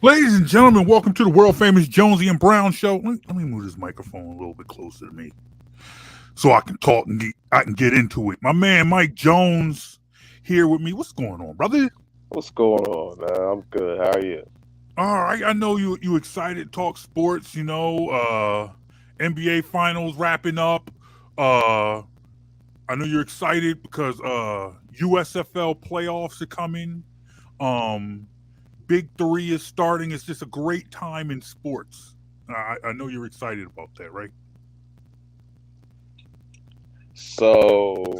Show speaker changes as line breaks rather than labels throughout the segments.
Ladies and gentlemen, welcome to the world famous Jonesy and Brown show. Let me move this microphone a little bit closer to me so I can talk and I can get into it. My man Mike Jones here with me. What's going on, brother?
What's going on, man? I'm good. How are you?
All right, I know you excited to talk sports. NBA finals wrapping up. I know you're excited because USFL playoffs are coming. Um, Big Three is starting. It's just a great time in sports. I know you're excited about that, right?
So,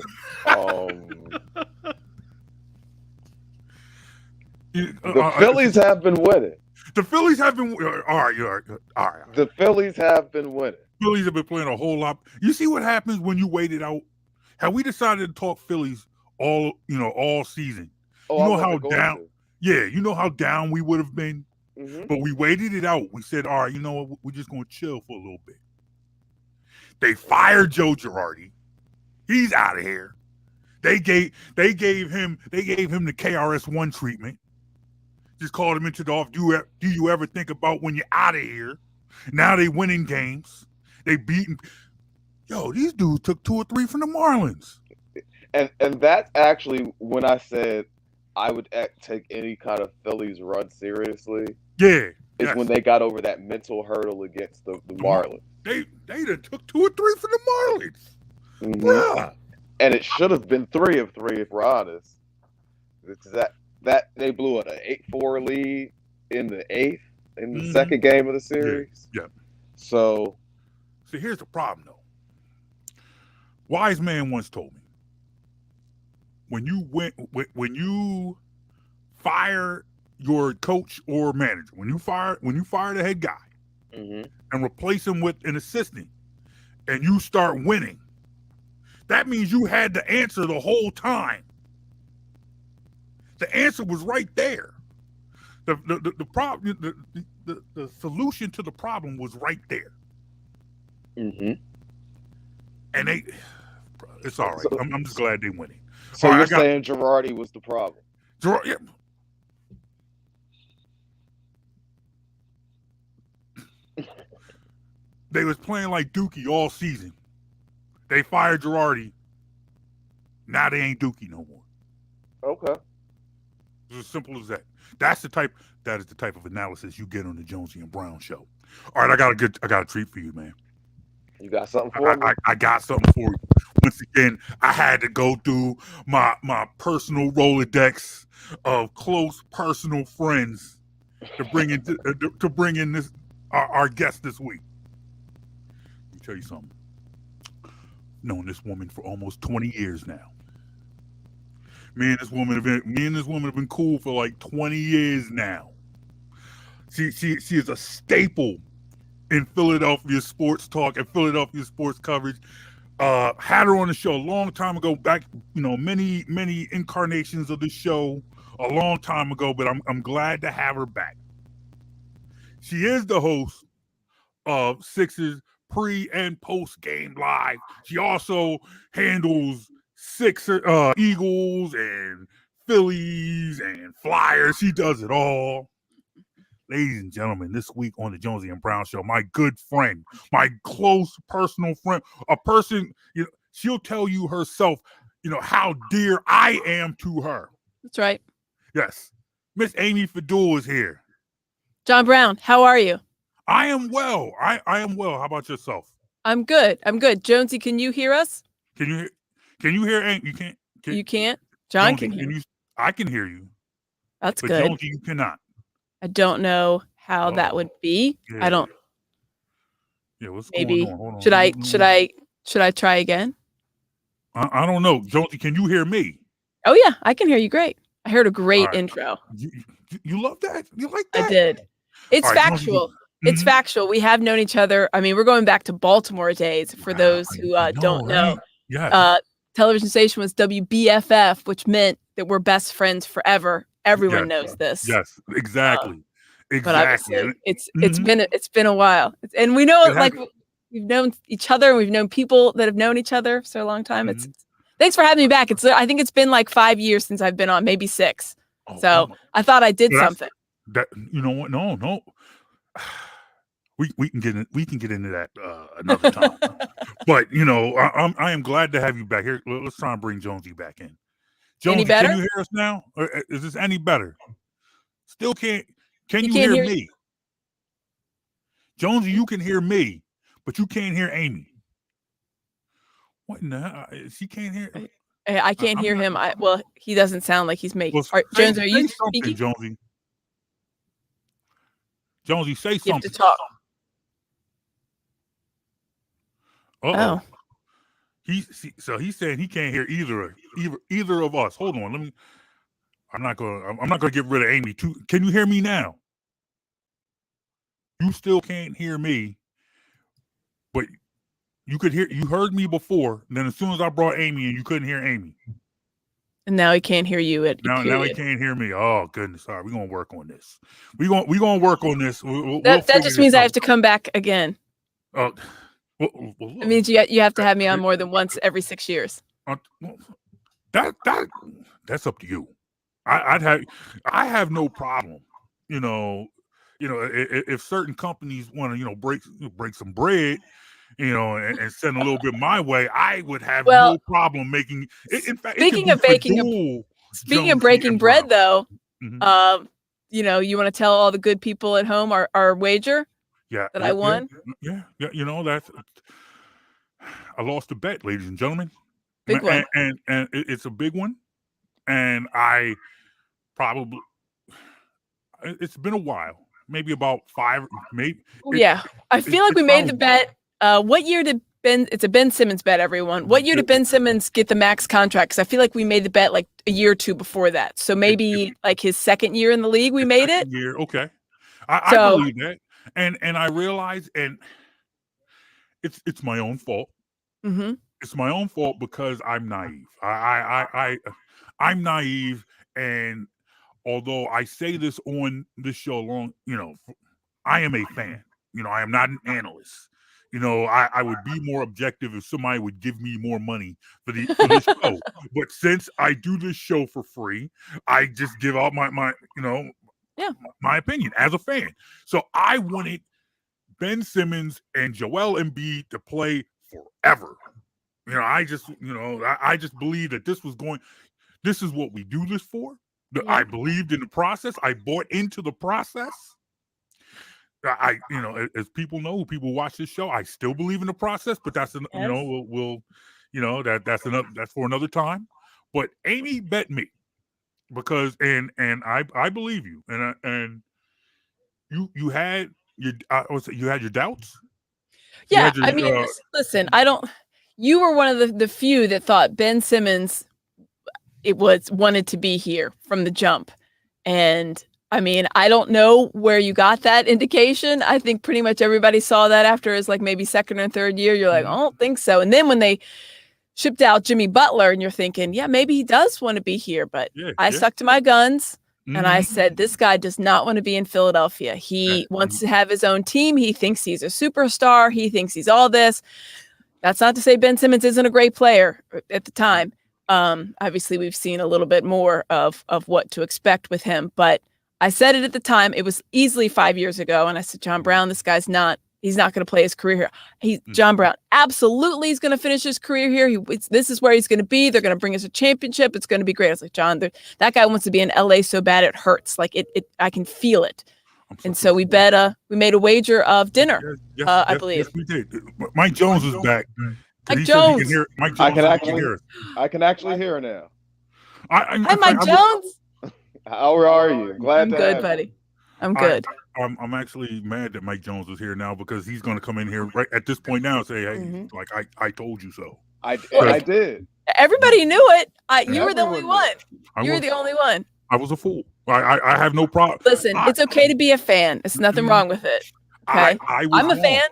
the Phillies have been winning.
The Phillies have been all right. All right.
The Phillies have been winning.
Phillies have been playing a whole lot. You see what happens when you wait it out? Have we decided to talk Phillies all season?
Oh,
You
I
know how
wasn't going
down?
to.
Yeah, you know how down we would have been,
hmm
but we waited it out. We said, all right, you know what? We're just going to chill for a little bit. They fired Joe Girardi. He's out of here. They gave him the KRS-One treatment. Just called him into the off. Do you ever think about when you're out of here? Now they winning games. They beating. Yo, these dudes took 2 or 3 from the Marlins.
And that's actually when I said I would take any kind of Phillies run seriously.
Yeah,
Is when they got over that mental hurdle against the Marlins.
They done took 2 or 3 from the Marlins.
Mm-hmm. And it should have been 3 of 3 if we're honest. It's that they blew an 8-4 lead in the 8th in the second game of the series.
Yeah.
So,
see, here's the problem though. Wise man once told me, when you fire your coach or manager, when you fire the head guy and replace him with an assistant, and you start winning, that means you had the answer the whole time. The answer was right there. The problem, the solution to the problem was right there. And it's all right. So, I'm just glad they're winning.
So you're saying Girardi was the problem?
Yeah. They was playing like Dookie all season. They fired Girardi. Now they ain't Dookie no more.
Okay.
It's as simple as that. That is the type of analysis you get on the Jonesy and Brown show. All right, I got a treat for you, man.
You got something for me?
I got something for you. Once again, I had to go through my personal Rolodex of close personal friends to bring in this our guest this week. Let me tell you something. I've known this woman for almost 20 years now. Me and this woman have been cool for like 20 years now. She is a staple in Philadelphia sports talk and Philadelphia sports coverage. Had her on the show a long time ago, back, many incarnations of the show a long time ago, but I'm glad to have her back. She is the host of Sixers pre and post game live. She also handles Eagles and Phillies and Flyers. She does it all. Ladies and gentlemen, this week on the Jonesy and Brown show, my good friend, my close personal friend, a person, she'll tell you herself, how dear I am to her.
That's right.
Yes. Miss Amy Fadool is here.
John Brown, how are you?
I am well. I am well. How about yourself?
I'm good. Jonesy, can you hear us?
Can you hear Amy? You can't?
You can't? John
Jonesy,
can hear you.
I can hear you.
That's
but
good.
Jonesy, you cannot.
I don't know how that would be.
Yeah.
I don't.
Yeah, what's
maybe.
going on? Hold on.
Should I try again?
I don't know. Jonesy, can you hear me?
Oh yeah, I can hear you great. I heard a great intro.
You love that? You like that?
I did. It's factual. It's factual. We have known each other. I mean, we're going back to Baltimore days for those who don't know.
Yeah.
Television station was WBFF, which meant that we're best friends forever. Everyone knows this.
Yes, exactly.
But obviously, it's been a while, and we know we've known each other, and we've known people that have known each other for a long time. It's thanks for having me back. I think it's been like 5 years since I've been on, maybe 6. So I thought I did something.
That you know what? No. We can get into that another time. But I am glad to have you back here. Let's try and bring Jonesy back in. Jonesy,
Any better?
can you hear us now? Is this any better? Still can't. Can you
can't
hear me?
You.
Jonesy, you can hear me, but you can't hear Amy. What in the hell? She can't hear.
I can't hear him. Well, he doesn't sound like he's making. Jonesy, are you speaking?
Jonesy, say
you
something.
Have to talk.
Oh. He's saying he can't hear either of us. Hold on, I'm not gonna get rid of Amy too. Can you hear me now? You still can't hear me, but you heard me before. And then as soon as I brought Amy in, you couldn't hear Amy.
And now he can't hear you.
Now he can't hear me. Oh goodness! All right, we're gonna work on this. We're gonna work on this.
That just means I have to come back again.
Well,
it means you have to have me on more than once every 6 years.
That's up to you. I have no problem. If certain companies want to break some bread, and send a little bit my way, I would have no problem making. In fact, speaking of
breaking bread, though, mm-hmm. You want to tell all the good people at home our wager.
Yeah,
I won.
Yeah. That's. I lost a bet, ladies and gentlemen.
Big one,
and it's a big one. And I probably it's been a while, maybe about 5, maybe.
Yeah, I feel like we made the bet. What year did it's a Ben Simmons bet, everyone. What year did Ben Simmons get the max contract? Because I feel like we made the bet like a year or two before that. So maybe like his second year in the league, we made it.
Okay. I believe that. And I realize, and it's my own fault.
Mm-hmm.
It's my own fault because I'm naive. I'm naive, and although I say this on this show I am a fan. I am not an analyst. I would be more objective if somebody would give me more money for this show. But since I do this show for free, I just give out my my opinion as a fan. So I wanted Ben Simmons and Joel Embiid to play forever. I just believe that this is what we do this for. Yeah. I believed in the process. I bought into the process. As people know, people watch this show, I still believe in the process, but that's that's for another time. But Amy bet me because and I believe you, and you had your doubts.
Yeah, listen, you were one of the few that thought Ben Simmons wanted to be here from the jump. And I don't know where you got that indication. I think pretty much everybody saw that after his maybe second or third year. You're like, I don't think so. And then when they shipped out Jimmy Butler and you're thinking, yeah, maybe he does want to be here. But I stuck to my guns and I said, this guy does not want to be in Philadelphia. He wants to have his own team. He thinks he's a superstar. He thinks he's all this. That's not to say Ben Simmons isn't a great player at the time. Obviously, we've seen a little bit more of what to expect with him. But I said it at the time. It was easily 5 years ago. And I said, John Brown, this guy's he's not going to play his career here. John Brown absolutely is going to finish his career here. This is where he's going to be. They're going to bring us a championship. It's going to be great. I was like, John, that guy wants to be in LA so bad it hurts. I can feel it. And so we made a wager of dinner. I believe.
Yes, we did. Mike Jones is back.
Mike Jones.
I can actually hear her now.
Hi, Mike Jones.
How are you?
I'm good, buddy. I'm good.
I'm actually mad that Mike Jones is here now because he's going to come in here right at this point now and say, "Hey, I told you so."
I did.
Everybody knew it. You were the only one. You were the only one.
I was a fool. I have no problem.
Listen, it's okay to be a fan. There's nothing wrong with it. Okay, I'm a fan.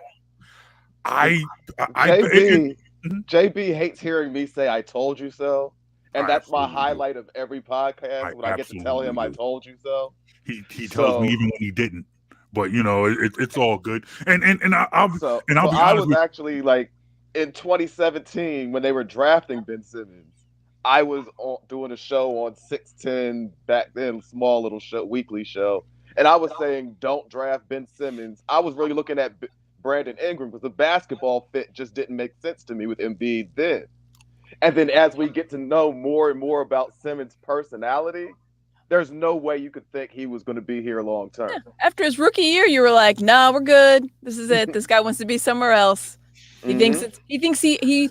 JB hates hearing me say "I told you so," and that's my highlight of every podcast when I get to tell him "I told you so."
He tells me even when he didn't, but it's all good. And I'll be honest.
I was actually in 2017 when they were drafting Ben Simmons. I was doing a show on 610 back then, small little show, weekly show, and I was saying don't draft Ben Simmons. I was really looking at Brandon Ingram because the basketball fit just didn't make sense to me with Embiid then. And then as we get to know more and more about Simmons' personality, there's no way you could think he was going to be here long term.
Yeah. After his rookie year, you were like, "No, we're good. This is it. This guy wants to be somewhere else." He thinks it's. He thinks he.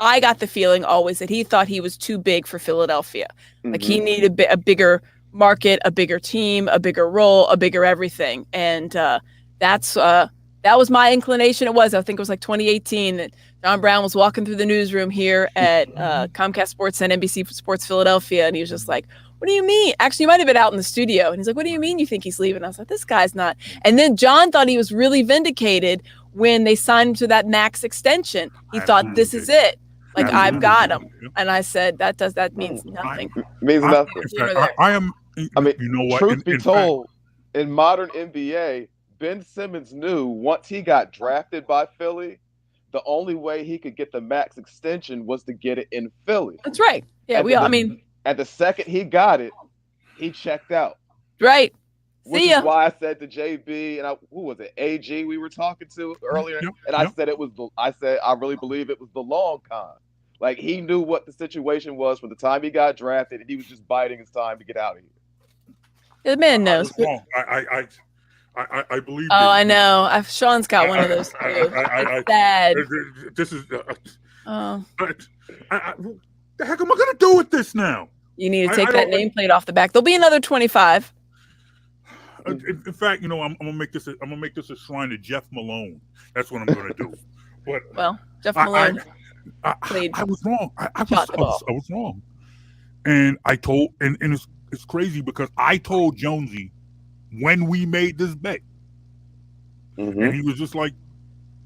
I got the feeling always that he thought he was too big for Philadelphia. Like he needed a bigger market, a bigger team, a bigger role, a bigger everything, and that was my inclination. I think it was like 2018 that John Brown was walking through the newsroom here at Comcast Sports and NBC Sports Philadelphia, and he was just like, "What do you mean?" Actually, he might have been out in the studio, and he's like, "What do you mean you think he's leaving?" I was like, "This guy's not." And then John thought he was really vindicated when they signed him to that max extension. He thought, "This is it. Like I've got him." And I said, "That means nothing."
Means nothing.
I mean, you know what?
Truth be told, in modern NBA, Ben Simmons knew once he got drafted by Philly, the only way he could get the max extension was to get it in Philly.
That's right. Yeah,
at the second he got it, he checked out.
Right.
Which is why I said to JB and who was it? AG we were talking to earlier, and I said I really believe it was the long con. Like he knew what the situation was from the time he got drafted, and he was just biding his time to get out of here.
The man knows.
I believe.
Oh, I know. Sean's got one of those too. It's sad.
This is. What the heck am I gonna do with this now?
You need to take that nameplate off the back. There'll be another 25.
In fact, you know, I'm gonna make this a shrine to Jeff Malone. That's what I'm gonna do. But
Jeff Malone.
I was wrong. I was wrong. And I told, and it's crazy because I told Jonesy when we made this bet, and he was just like,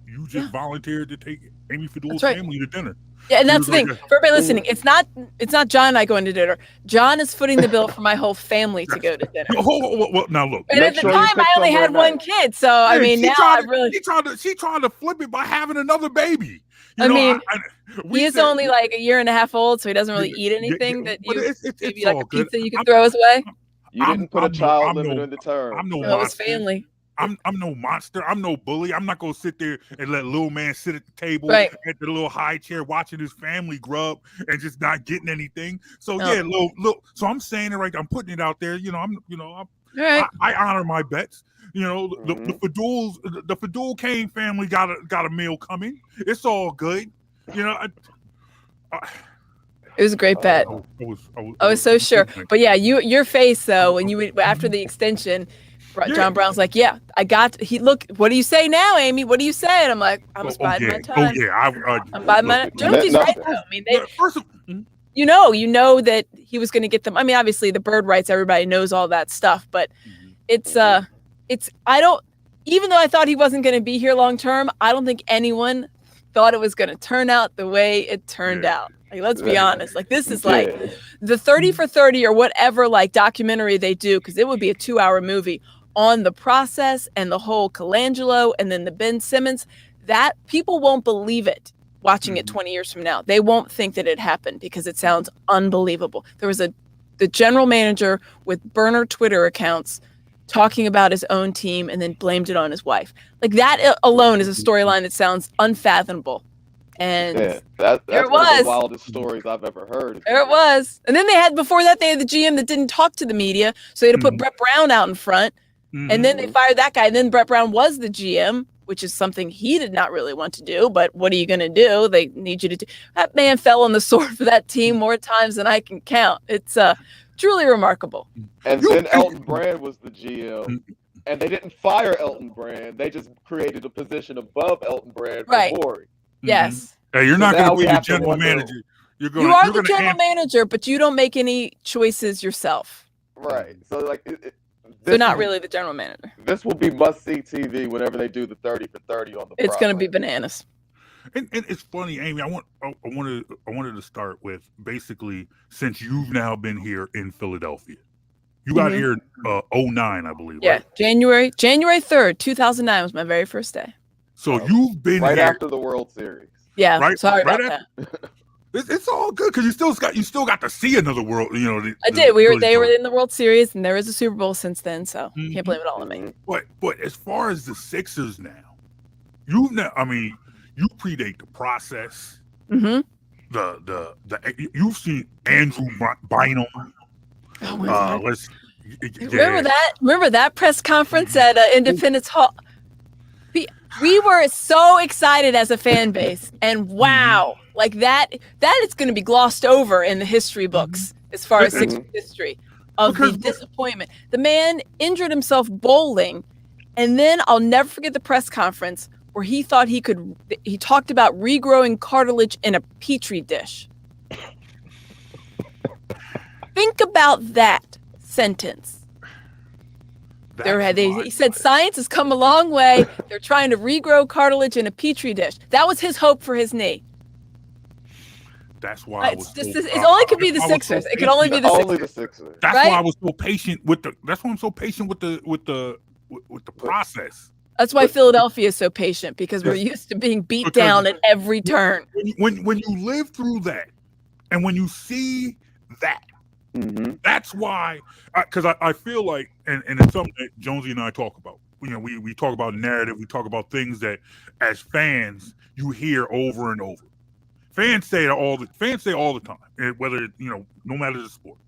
"You just volunteered to take Amy Fadool's family to dinner."
Yeah, and that's the thing. For everybody listening, it's not John and I going to dinner. John is footing the bill for my whole family to go to dinner.
Well, now look.
And at the time, I only had one kid, so I mean, now I really.
She tried to flip it by having another baby.
He is only like a year and a half old, so he doesn't really eat anything that maybe like a pizza you can throw his way.
You didn't put a child limit in the term.
I'm no
monster. It was family.
I'm no monster. I'm no bully. I'm not gonna sit there and let little man sit at the table
at
the little high chair watching his family grub and just not getting anything. So so I'm saying it right. I'm putting it out there. I honor my bets. The Fadool Kane family got a meal coming. It's all good. It
was a great bet. I was so sure. But yeah, your face though when you after the extension. John Brown's like, look, what do you say now, Amy? What do you say? And I'm like, I'm just biding my time. I'm biding my time. Jonesy's right though. I mean, you know that he was going to get them. I mean, obviously the bird rights, everybody knows all that stuff, but even though I thought he wasn't going to be here long term, I don't think anyone thought it was going to turn out the way it turned out. Like, let's be honest. Like, this is like the 30 for 30 or whatever, like documentary they do, because it would be a 2-hour movie on the process and the whole Colangelo and then the Ben Simmons, that people won't believe it watching it 20 years from now. They won't think that it happened because it sounds unbelievable. There was the general manager with burner Twitter accounts talking about his own team and then blamed it on his wife. Like that alone is a storyline that sounds unfathomable. And
that's
one
of the wildest stories I've ever heard.
There it was. And then they had the GM that didn't talk to the media. So they had to put Brett Brown out in front. And then they fired that guy. And then Brett Brown was the GM, which is something he did not really want to do. But what are you going to do? They need you to do. That man fell on the sword for that team more times than I can count. It's truly remarkable.
And then Elton Brand was the GM. And they didn't fire Elton Brand. They just created a position above Elton Brand for Morey.
Yes.
Hey, you're not going to be the general manager. You
are the general manager, but you don't make any choices yourself.
Right. So
they're not really the general manager.
This will be must-see TV whenever they do the 30 for 30 on the.
It's going to be bananas.
And it's funny, Amy. I wanted to start with basically since you've now been here in Philadelphia. You got here 2009, I believe.
Yeah,
right?
January 3rd, 2009 was my very first day.
So you've been
right
here
after the World Series.
Yeah, sorry about that.
It's all good because you still got to see another world. You know,
I did. They were in the World Series, and there is a Super Bowl since then, so can't blame it all on me.
But as far as the Sixers now, you predate the process.
Mm-hmm.
You've seen Andrew Bynum.
Oh my God.
Remember
Remember that press conference at Independence Hall? We were so excited as a fan base, and wow, like that is going to be glossed over in the history books as far as Sixers history of the disappointment. The man injured himself bowling, and then I'll never forget the press conference where he thought he talked about regrowing cartilage in a petri dish. Think about that sentence. He said science has come a long way. They're trying to regrow cartilage in a petri dish. That was his hope for his knee.
That's why
it only could be the Sixers. It could only be the Sixers.
That's why I was so patient that's why I'm so patient with the process.
That's why Philadelphia is so patient, because we're used to being beat down at every turn.
When you live through that, and when you see that, that's why, because I feel like, and it's something that Jonesy and I talk about. You know, we talk about narrative. We talk about things that, as fans, you hear over and over. Fans say all the time, whether no matter the sport.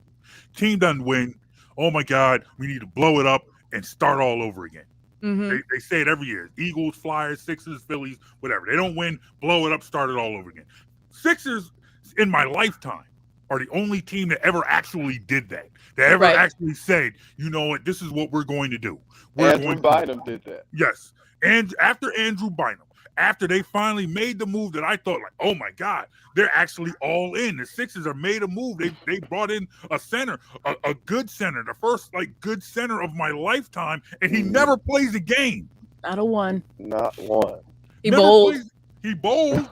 Team doesn't win. Oh my God, we need to blow it up and start all over again. They say it every year. Eagles, Flyers, Sixers, Phillies, whatever. They don't win, blow it up, start it all over again. Sixers, in my lifetime, are the only team that ever actually did that. That ever actually said, you know what, this is what we're going to do.
Andrew Bynum did that.
Yes. And after Andrew Bynum, after they finally made the move that I thought, like, oh my God, they're actually all in. The Sixers have made a move. They brought in a center, a good center, the first good center of my lifetime, and he never plays a game.
Not one.
He bowled. He bowled.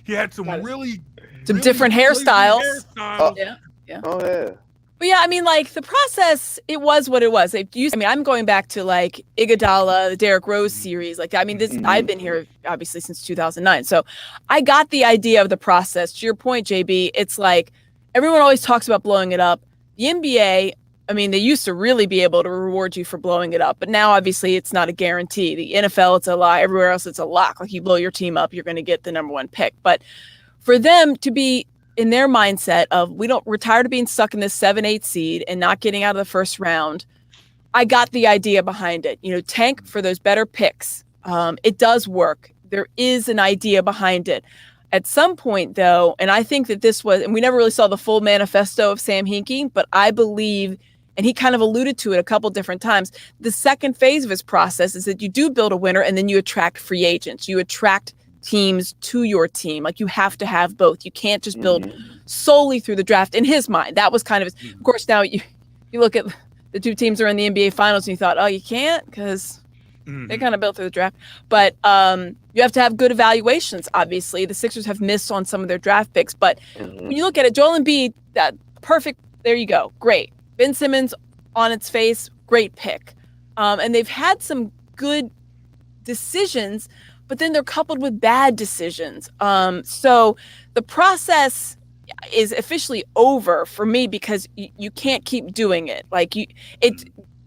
He had some really
different hairstyles.
Yeah. Oh yeah.
But yeah, I mean, like, the process, it was what it was. I'm going back to like Iguodala, the Derrick Rose series. Like, I mean, I've been here obviously since 2009. So I got the idea of the process. To your point, JB, it's like everyone always talks about blowing it up. The NBA, I mean, they used to really be able to reward you for blowing it up, but now obviously it's not a guarantee. The NFL, it's a lie. Everywhere else, it's a lock. Like, you blow your team up, you're going to get the number one pick. But for them to be in their mindset of, we're tired of being stuck in this 7-8 seed and not getting out of the first round, I got the idea behind it. Tank for those better picks. It does work. There is an idea behind it. At some point, though, and I think that this was, and we never really saw the full manifesto of Sam Hinkie, but I believe, and he kind of alluded to it a couple different times, the second phase of his process is that you do build a winner and then you attract free agents. You attract teams to your team. Like, you have to have both. You can't just build solely through the draft. In his mind, that was kind of his, of course, now you look at the two teams that are in the NBA finals and you thought, oh, you can't, because they kind of built through the draft. But you have to have good evaluations. Obviously, the Sixers have missed on some of their draft picks, but when you look at it, Joel Embiid, that perfect, there you go, great. Ben Simmons, on its face, great pick. And they've had some good decisions, but then they're coupled with bad decisions. So the process is officially over for me, because you can't keep doing it. Like,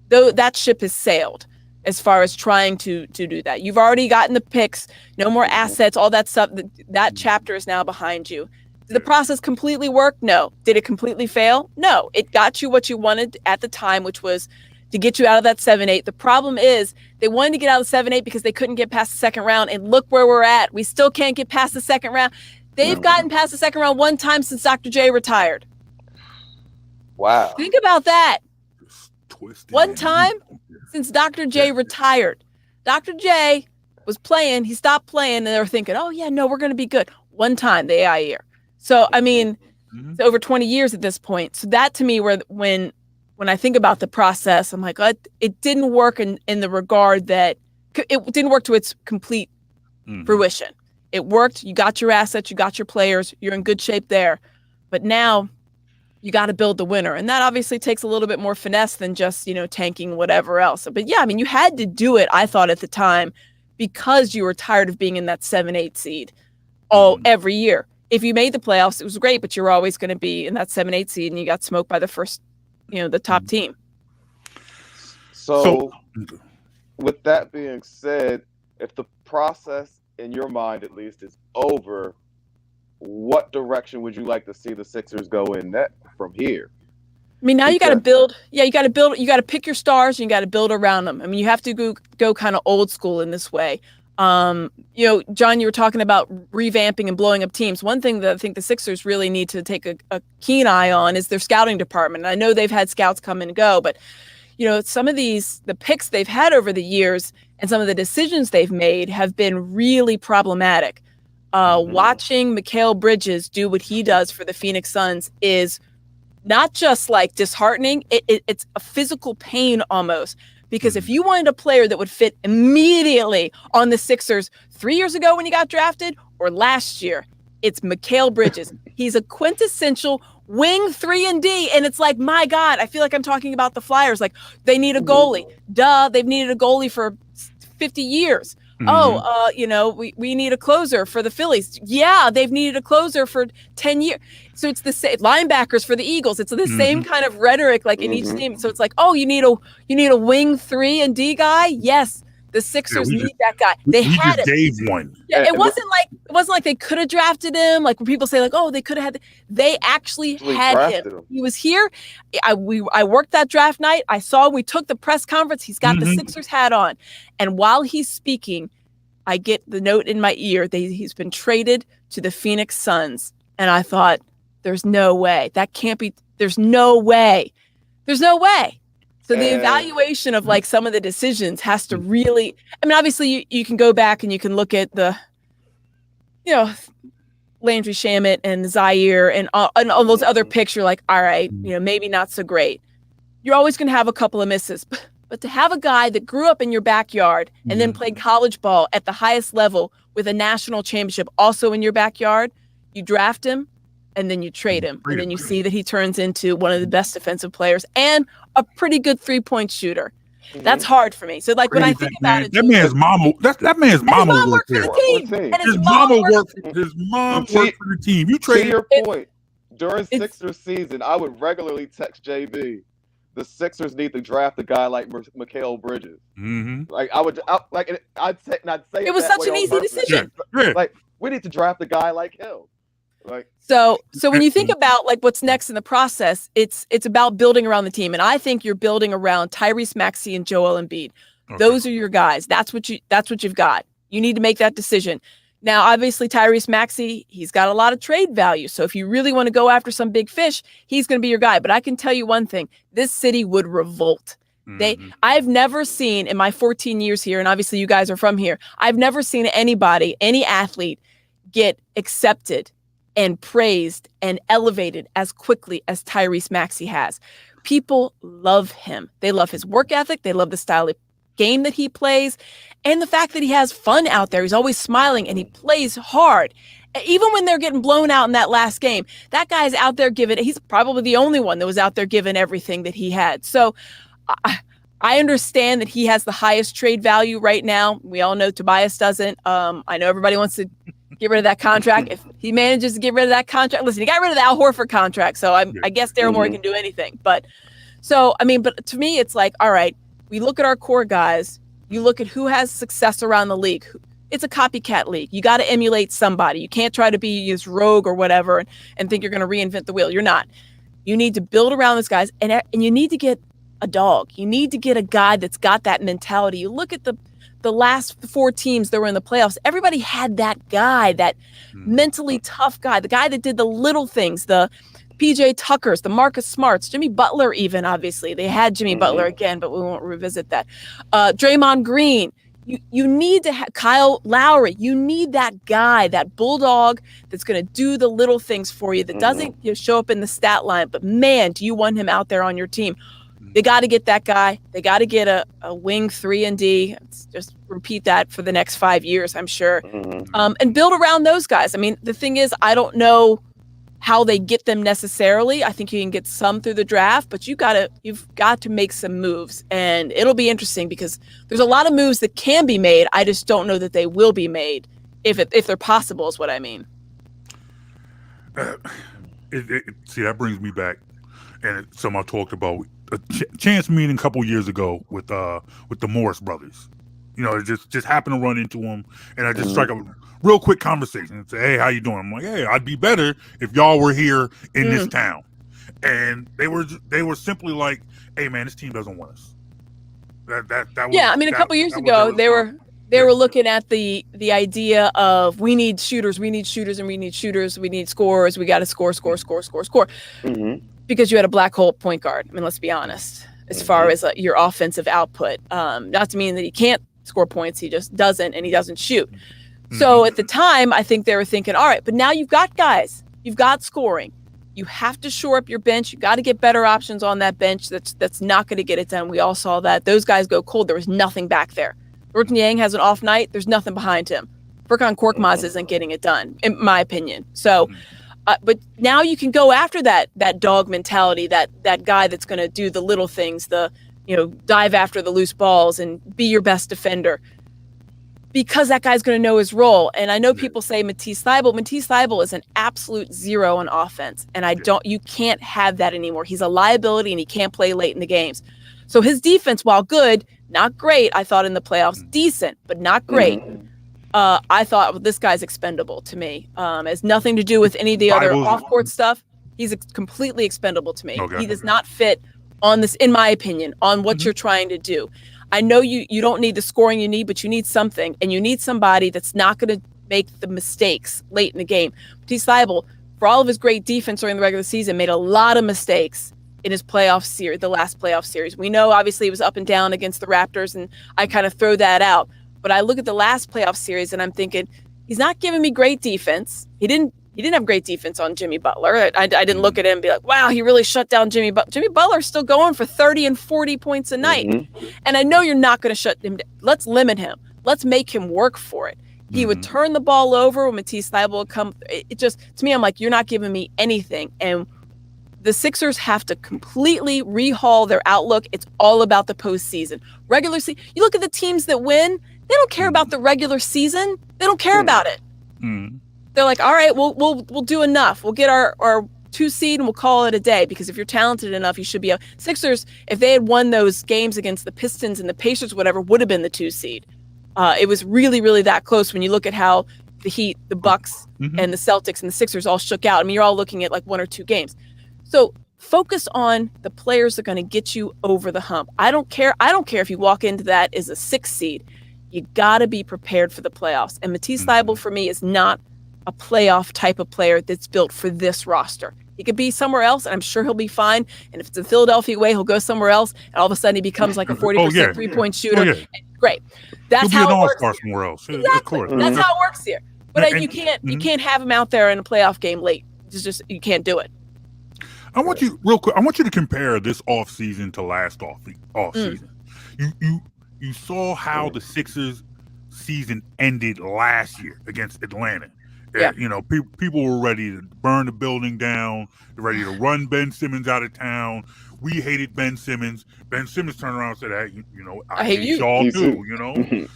though that ship has sailed as far as trying to do that. You've already gotten the picks, no more assets, all that stuff. That chapter is now behind you. Did the process completely work? No. Did it completely fail? No. It got you what you wanted at the time, which was to get you out of that 7-8. The problem is they wanted to get out of the 7-8 because they couldn't get past the second round. And look where we're at. We still can't get past the second round. They've gotten past the second round one time since Dr. J retired.
Wow.
Think about that. One time since Dr. J retired. Dr. J was playing. He stopped playing, and they were thinking, oh, yeah, no, we're going to be good. One time, the AI year. So, I mean, it's over 20 years at this point. So that, to me, when I think about the process, I'm like, it didn't work in the regard that it didn't work to its complete fruition. It worked. You got your assets. You got your players. You're in good shape there. But now you got to build the winner. And that obviously takes a little bit more finesse than just, tanking whatever else. But yeah, I mean, you had to do it, I thought at the time, because you were tired of being in that 7-8 seed every year. if you made the playoffs, it was great, but you're always going to be in that 7-8 seed, and you got smoked by the first, the top team.
So with that being said, if the process in your mind at least is over, what direction would you like to see the Sixers go in from here?
I mean, now you got to build. Yeah, you got to build. You got to pick your stars, and you got to build around them. I mean, you have to go kind of old school in this way. John, you were talking about revamping and blowing up teams. One thing that I think the Sixers really need to take a keen eye on is their scouting department. I know they've had scouts come and go, but some of the picks they've had over the years and some of the decisions they've made have been really problematic. Watching Mikal Bridges do what he does for the Phoenix Suns is not just like disheartening. It's a physical pain almost. Because if you wanted a player that would fit immediately on the Sixers 3 years ago when he got drafted or last year, it's Mikal Bridges. He's a quintessential wing 3-and-D. And it's like, my God, I feel like I'm talking about the Flyers. Like, they need a goalie. Duh, they've needed a goalie for 50 years. We need a closer for the Phillies. Yeah, they've needed a closer for 10 years. So it's the same linebackers for the Eagles. It's the same kind of rhetoric like in each team. So it's like, oh, you need a wing 3-and-D guy? Yes, the Sixers need that guy.
We
had
just
him.
gave one.
Yeah, it wasn't like they could have drafted him. Like when people say like, oh, they could have had. They actually had him. He was here. I worked that draft night. I saw we took the press conference. He's got the Sixers hat on, and while he's speaking, I get the note in my ear that he's been traded to the Phoenix Suns, and I thought, there's no way. That can't be. There's no way. There's no way. So the evaluation of like some of the decisions has to really, I mean, obviously you can go back and you can look at the, Landry Shamet and Zaire and all those other picks. You're like, all right, maybe not so great. You're always going to have a couple of misses, but to have a guy that grew up in your backyard and then played college ball at the highest level with a national championship also in your backyard, you draft him and then you trade him. And then you see that he turns into one of the best defensive players and a pretty good 3-point shooter. That's hard for me. So like when I think about it,
that man's mama worked for the
team.
His mom worked for the team. You traded.
To your point, during Sixers season, I would regularly text JB. The Sixers need to draft a guy like Mikal Bridges. Like I'd say
it was such an easy decision.
Like we need to draft a guy like him. Like
so when you think about like what's next in the process, it's about building around the team, and I think you're building around Tyrese Maxey and Joel Embiid. Okay. Those are your guys. That's what you've got. You need to make that decision. Now, obviously, Tyrese Maxey, he's got a lot of trade value. So if you really want to go after some big fish, he's going to be your guy. But I can tell you one thing: this city would revolt. I've never seen in my 14 years here, and obviously you guys are from here. I've never seen any athlete get accepted and praised and elevated as quickly as Tyrese Maxey has. People love him. They love his work ethic. They love the style of game that he plays and the fact that he has fun out there. He's always smiling and he plays hard. Even when they're getting blown out in that last game, that guy's out there he's probably the only one that was out there giving everything that he had. So I understand that he has the highest trade value right now. We all know Tobias doesn't. I know everybody wants to get rid of that contract. If he manages to get rid of that contract, listen, he got rid of the Al Horford contract, so I guess Daryl Morey can do anything. But but to me, it's like, all right, we look at our core guys. You look at who has success around the league. It's a copycat league. You got to emulate somebody. You can't try to be this rogue or whatever and think you're going to reinvent the wheel. You're not. You need to build around those guys, and you need to get a dog. You need to get a guy that's got that mentality. You look at the last 4 teams that were in the playoffs, everybody had that guy, that mentally tough guy, the guy that did the little things, the PJ Tuckers, the Marcus Smarts, Jimmy Butler even, obviously. They had Jimmy Butler again, but we won't revisit that. Draymond Green. You need to have Kyle Lowry. You need that guy, that bulldog that's going to do the little things for you, that doesn't show up in the stat line. But, man, do you want him out there on your team? They got to get that guy. They got to get a wing 3-and-D. Just repeat that for the next 5 years, I'm sure. And build around those guys. I mean, the thing is, I don't know how they get them necessarily. I think you can get some through the draft, but you've got to make some moves. And it'll be interesting because there's a lot of moves that can be made. I just don't know that they will be made if they're possible, is what I mean.
See, that brings me back, and it's something I talked about a chance meeting a couple years ago with the Morris brothers. It just happened to run into them, and I just strike a real quick conversation and say, "Hey, how you doing?" I'm like, "Hey, I'd be better if y'all were here in this town." And they were simply like, "Hey, man, this team doesn't want us." That was,
yeah. I mean, a couple years ago, they were looking at the idea of we need shooters, and we need shooters, we need scorers, we got to score. Because you had a black hole point guard. I mean, let's be honest. As far as your offensive output, not to mean that he can't score points, he just doesn't, and he doesn't shoot. So at the time, I think they were thinking, all right, but now you've got guys, you've got scoring. You have to shore up your bench. You got to get better options on that bench. That's not going to get it done. We all saw that. Those guys go cold. There was nothing back there. Thornton Yang has an off night. There's nothing behind him. Furkan Korkmaz isn't getting it done, in my opinion. So, but now you can go after that dog mentality, that guy that's going to do the little things, dive after the loose balls and be your best defender. Because that guy's going to know his role. And I know people say Matisse Thybulle is an absolute zero on offense. And you can't have that anymore. He's a liability and he can't play late in the games. So his defense, while good, not great, I thought in the playoffs, decent, but not great. I thought this guy's expendable to me. Has nothing to do with any of the other off-court stuff. He's completely expendable to me. Okay. He does not fit on this, in my opinion, on what you're trying to do. I know you don't need the scoring you need, but you need something, and you need somebody that's not going to make the mistakes late in the game. Matisse Thybulle, for all of his great defense during the regular season, made a lot of mistakes in his playoff series, the last playoff series. We know, obviously, he was up and down against the Raptors, and I kind of throw that out. But I look at the last playoff series, and I'm thinking, he's not giving me great defense. He didn't have great defense on Jimmy Butler. I didn't look at him and be like, wow, he really shut down Jimmy Butler. Jimmy Butler's still going for 30 and 40 points a night. And I know you're not going to shut him down. Let's limit him. Let's make him work for it. He would turn the ball over when Matisse Thybulle would come. It just, to me, I'm like, you're not giving me anything. And the Sixers have to completely rehaul their outlook. It's all about the postseason. Regular season, you look at the teams that win, they don't care about the regular season. They don't care about it. They're like, all right, we'll do enough. We'll get our 2 seed and we'll call it a day, because if you're talented enough, you should be Sixers, if they had won those games against the Pistons and the Pacers, whatever, would have been the 2 seed. It was really, really that close when you look at how the Heat, the Bucks, and the Celtics and the Sixers all shook out. I mean, you're all looking at like 1 or 2 games. So focus on the players that are going to get you over the hump. I don't care if you walk into that as a 6 seed. You got to be prepared for the playoffs. And Matisse Thybulle, for me, is not a playoff type of player that's built for this roster. He could be somewhere else, and I'm sure he'll be fine. And if it's the Philadelphia way, he'll go somewhere else, and all of a sudden he becomes like a 40% three-point shooter. Great. That's how it works. All-star somewhere else. Exactly. That's how it works here. But you can't have him out there in a playoff game late. It's just you can't do it.
I want you real quick. I want you to compare this offseason to last offseason. You saw how the Sixers season ended last year against Atlanta. Yeah. People were ready to burn the building down. They're ready to run Ben Simmons out of town. We hated Ben Simmons. Ben Simmons turned around and said, hey, I hate y'all too,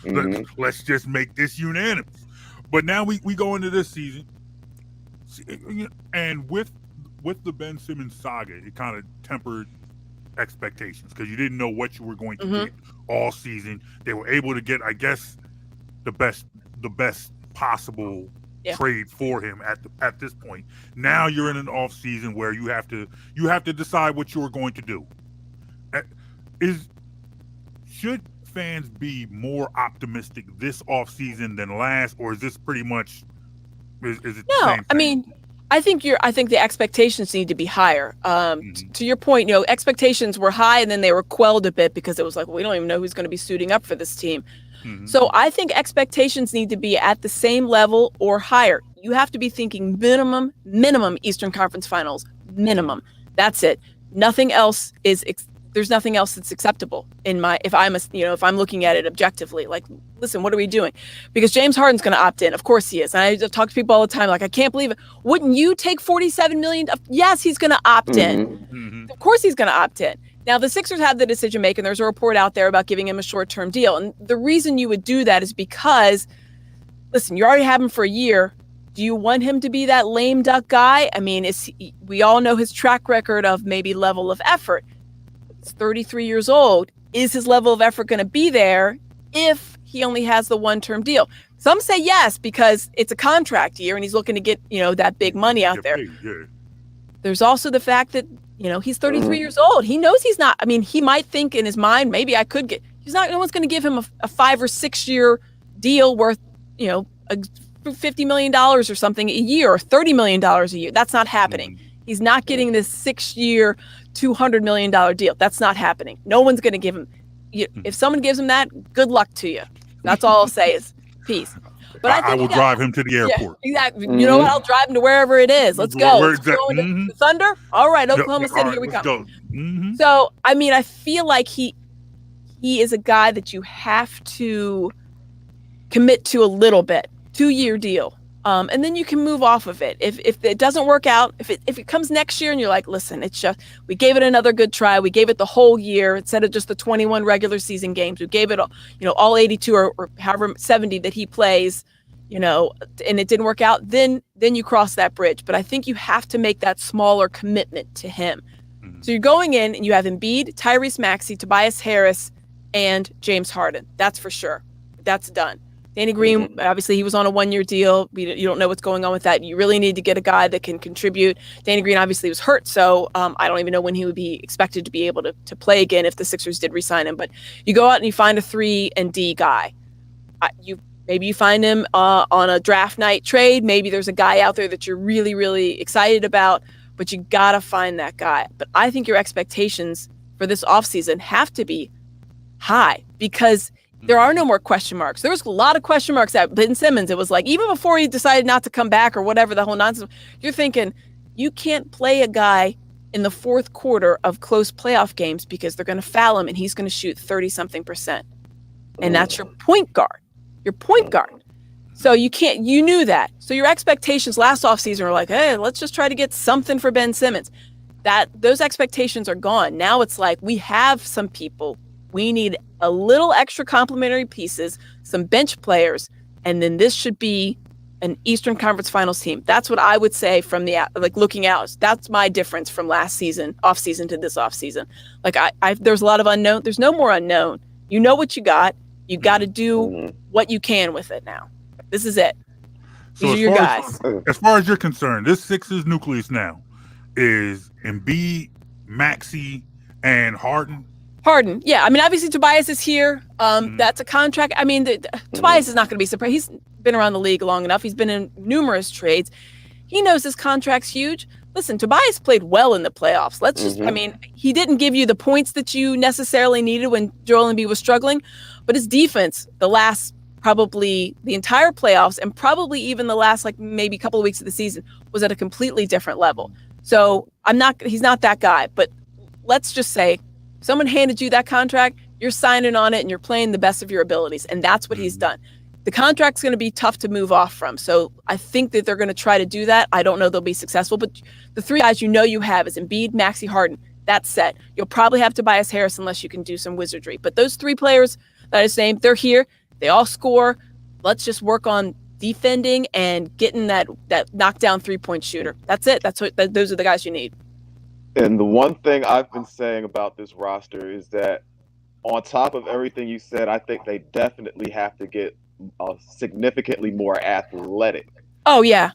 Let's just make this unanimous. But now we go into this season, and with the Ben Simmons saga, it kind of tempered expectations because you didn't know what you were going to get all season. They were able to get, I guess, the best possible trade for him at this point. Now you're in an off season where you have to decide what you are going to do. Should fans be more optimistic this off season than last, or is this pretty much is it the same thing?
I mean, I think the expectations need to be higher. To your point, expectations were high and then they were quelled a bit because it was like, well, we don't even know who's going to be suiting up for this team. So I think expectations need to be at the same level or higher. You have to be thinking minimum Eastern Conference Finals, minimum. That's it. Nothing else there's nothing else that's acceptable if I'm looking at it objectively. Like, listen, what are we doing? Because James Harden's going to opt in. Of course he is. And I talk to people all the time like, I can't believe it. Wouldn't you take $47 million? Yes, he's going to opt in. Of course he's going to opt in. Now, the Sixers have the decision making. There's a report out there about giving him a short-term deal. And the reason you would do that is because, listen, you already have him for a year. Do you want him to be that lame duck guy? I mean, we all know his track record of maybe level of effort. He's 33 years old. Is his level of effort going to be there if he only has the one-term deal? Some say yes, because it's a contract year and he's looking to get, that big money out there. There's also the fact that, he's 33 years old. He knows he's not, he might think in his mind, maybe I could get, no one's going to give him a 5 or 6 year deal worth, $50 million or something a year, or $30 million a year. That's not happening. He's not getting this 6-year, $200 million deal. That's not happening. No one's going to give him. If someone gives him that, good luck to you. That's all I'll say is peace. But I will
drive him to the airport.
Yeah, exactly. You know what? I'll drive him to wherever it is. Let's go. Let's go to Thunder. All right, Oklahoma City, here we come. So, I feel like he is a guy that you have to commit to a little bit. 2-year deal. And then you can move off of it. If it doesn't work out, if it comes next year and you're like, listen, it's just, we gave it another good try. We gave it the whole year instead of just the 21 regular season games. We gave it, all 82 or however 70 that he plays, and it didn't work out. Then you cross that bridge. But I think you have to make that smaller commitment to him. So you're going in and you have Embiid, Tyrese Maxey, Tobias Harris, and James Harden. That's for sure. That's done. Danny Green, obviously, he was on a 1-year deal. You don't know what's going on with that. You really need to get a guy that can contribute. Danny Green obviously was hurt, so I don't even know when he would be expected to be able to play again if the Sixers did re-sign him. But you go out and you find a 3 and D guy. Maybe you find him on a draft night trade. Maybe there's a guy out there that you're really, really excited about, but you got to find that guy. But I think your expectations for this offseason have to be high, because there are no more question marks. There was a lot of question marks at Ben Simmons. It was like, even before he decided not to come back or whatever, the whole nonsense, you're thinking, you can't play a guy in the fourth quarter of close playoff games because they're going to foul him and he's going to shoot 30-something%. And that's your point guard. So you knew that. So your expectations last offseason were like, hey, let's just try to get something for Ben Simmons. Those expectations are gone. Now it's like, we have some people. We need a little extra complementary pieces, some bench players, and then this should be an Eastern Conference Finals team. That's what I would say from looking out. That's my difference from last season, off season to this off season. There's a lot of unknown. There's no more unknown. You know what you got. You got to do what you can with it now. This is it. These are your guys.
As far as you're concerned, this Sixers nucleus now is Embiid, Maxey, and Harden.
Yeah. Obviously Tobias is here. That's a contract. Tobias is not going to be surprised. He's been around the league long enough. He's been in numerous trades. He knows his contract's huge. Listen, Tobias played well in the playoffs. Let's just, he didn't give you the points that you necessarily needed when Joel Embiid was struggling, but his defense, probably the entire playoffs and probably even the last, maybe couple of weeks of the season, was at a completely different level. So he's not that guy, but let's just say, someone handed you that contract, you're signing on it and you're playing the best of your abilities. And that's what he's done. The contract's going to be tough to move off from. So I think that they're going to try to do that. I don't know they'll be successful, but the 3 guys you have is Embiid, Maxey, Harden. That's set. You'll probably have Tobias Harris unless you can do some wizardry. But those 3 players that I was saying, they're here. They all score. Let's just work on defending and getting that knockdown 3-point shooter. That's it. Those are the guys you need.
And the one thing I've been saying about this roster is that on top of everything you said, I think they definitely have to get significantly more athletic.
Oh, yeah.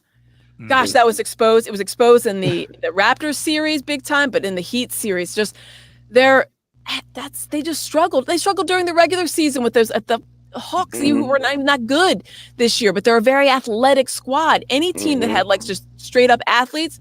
Gosh, that was exposed. It was exposed in the Raptors series big time, but in the Heat series, they just struggled. They struggled during the regular season with those at the Hawks, who were not good this year, but they're a very athletic squad. Any team that had just straight up athletes,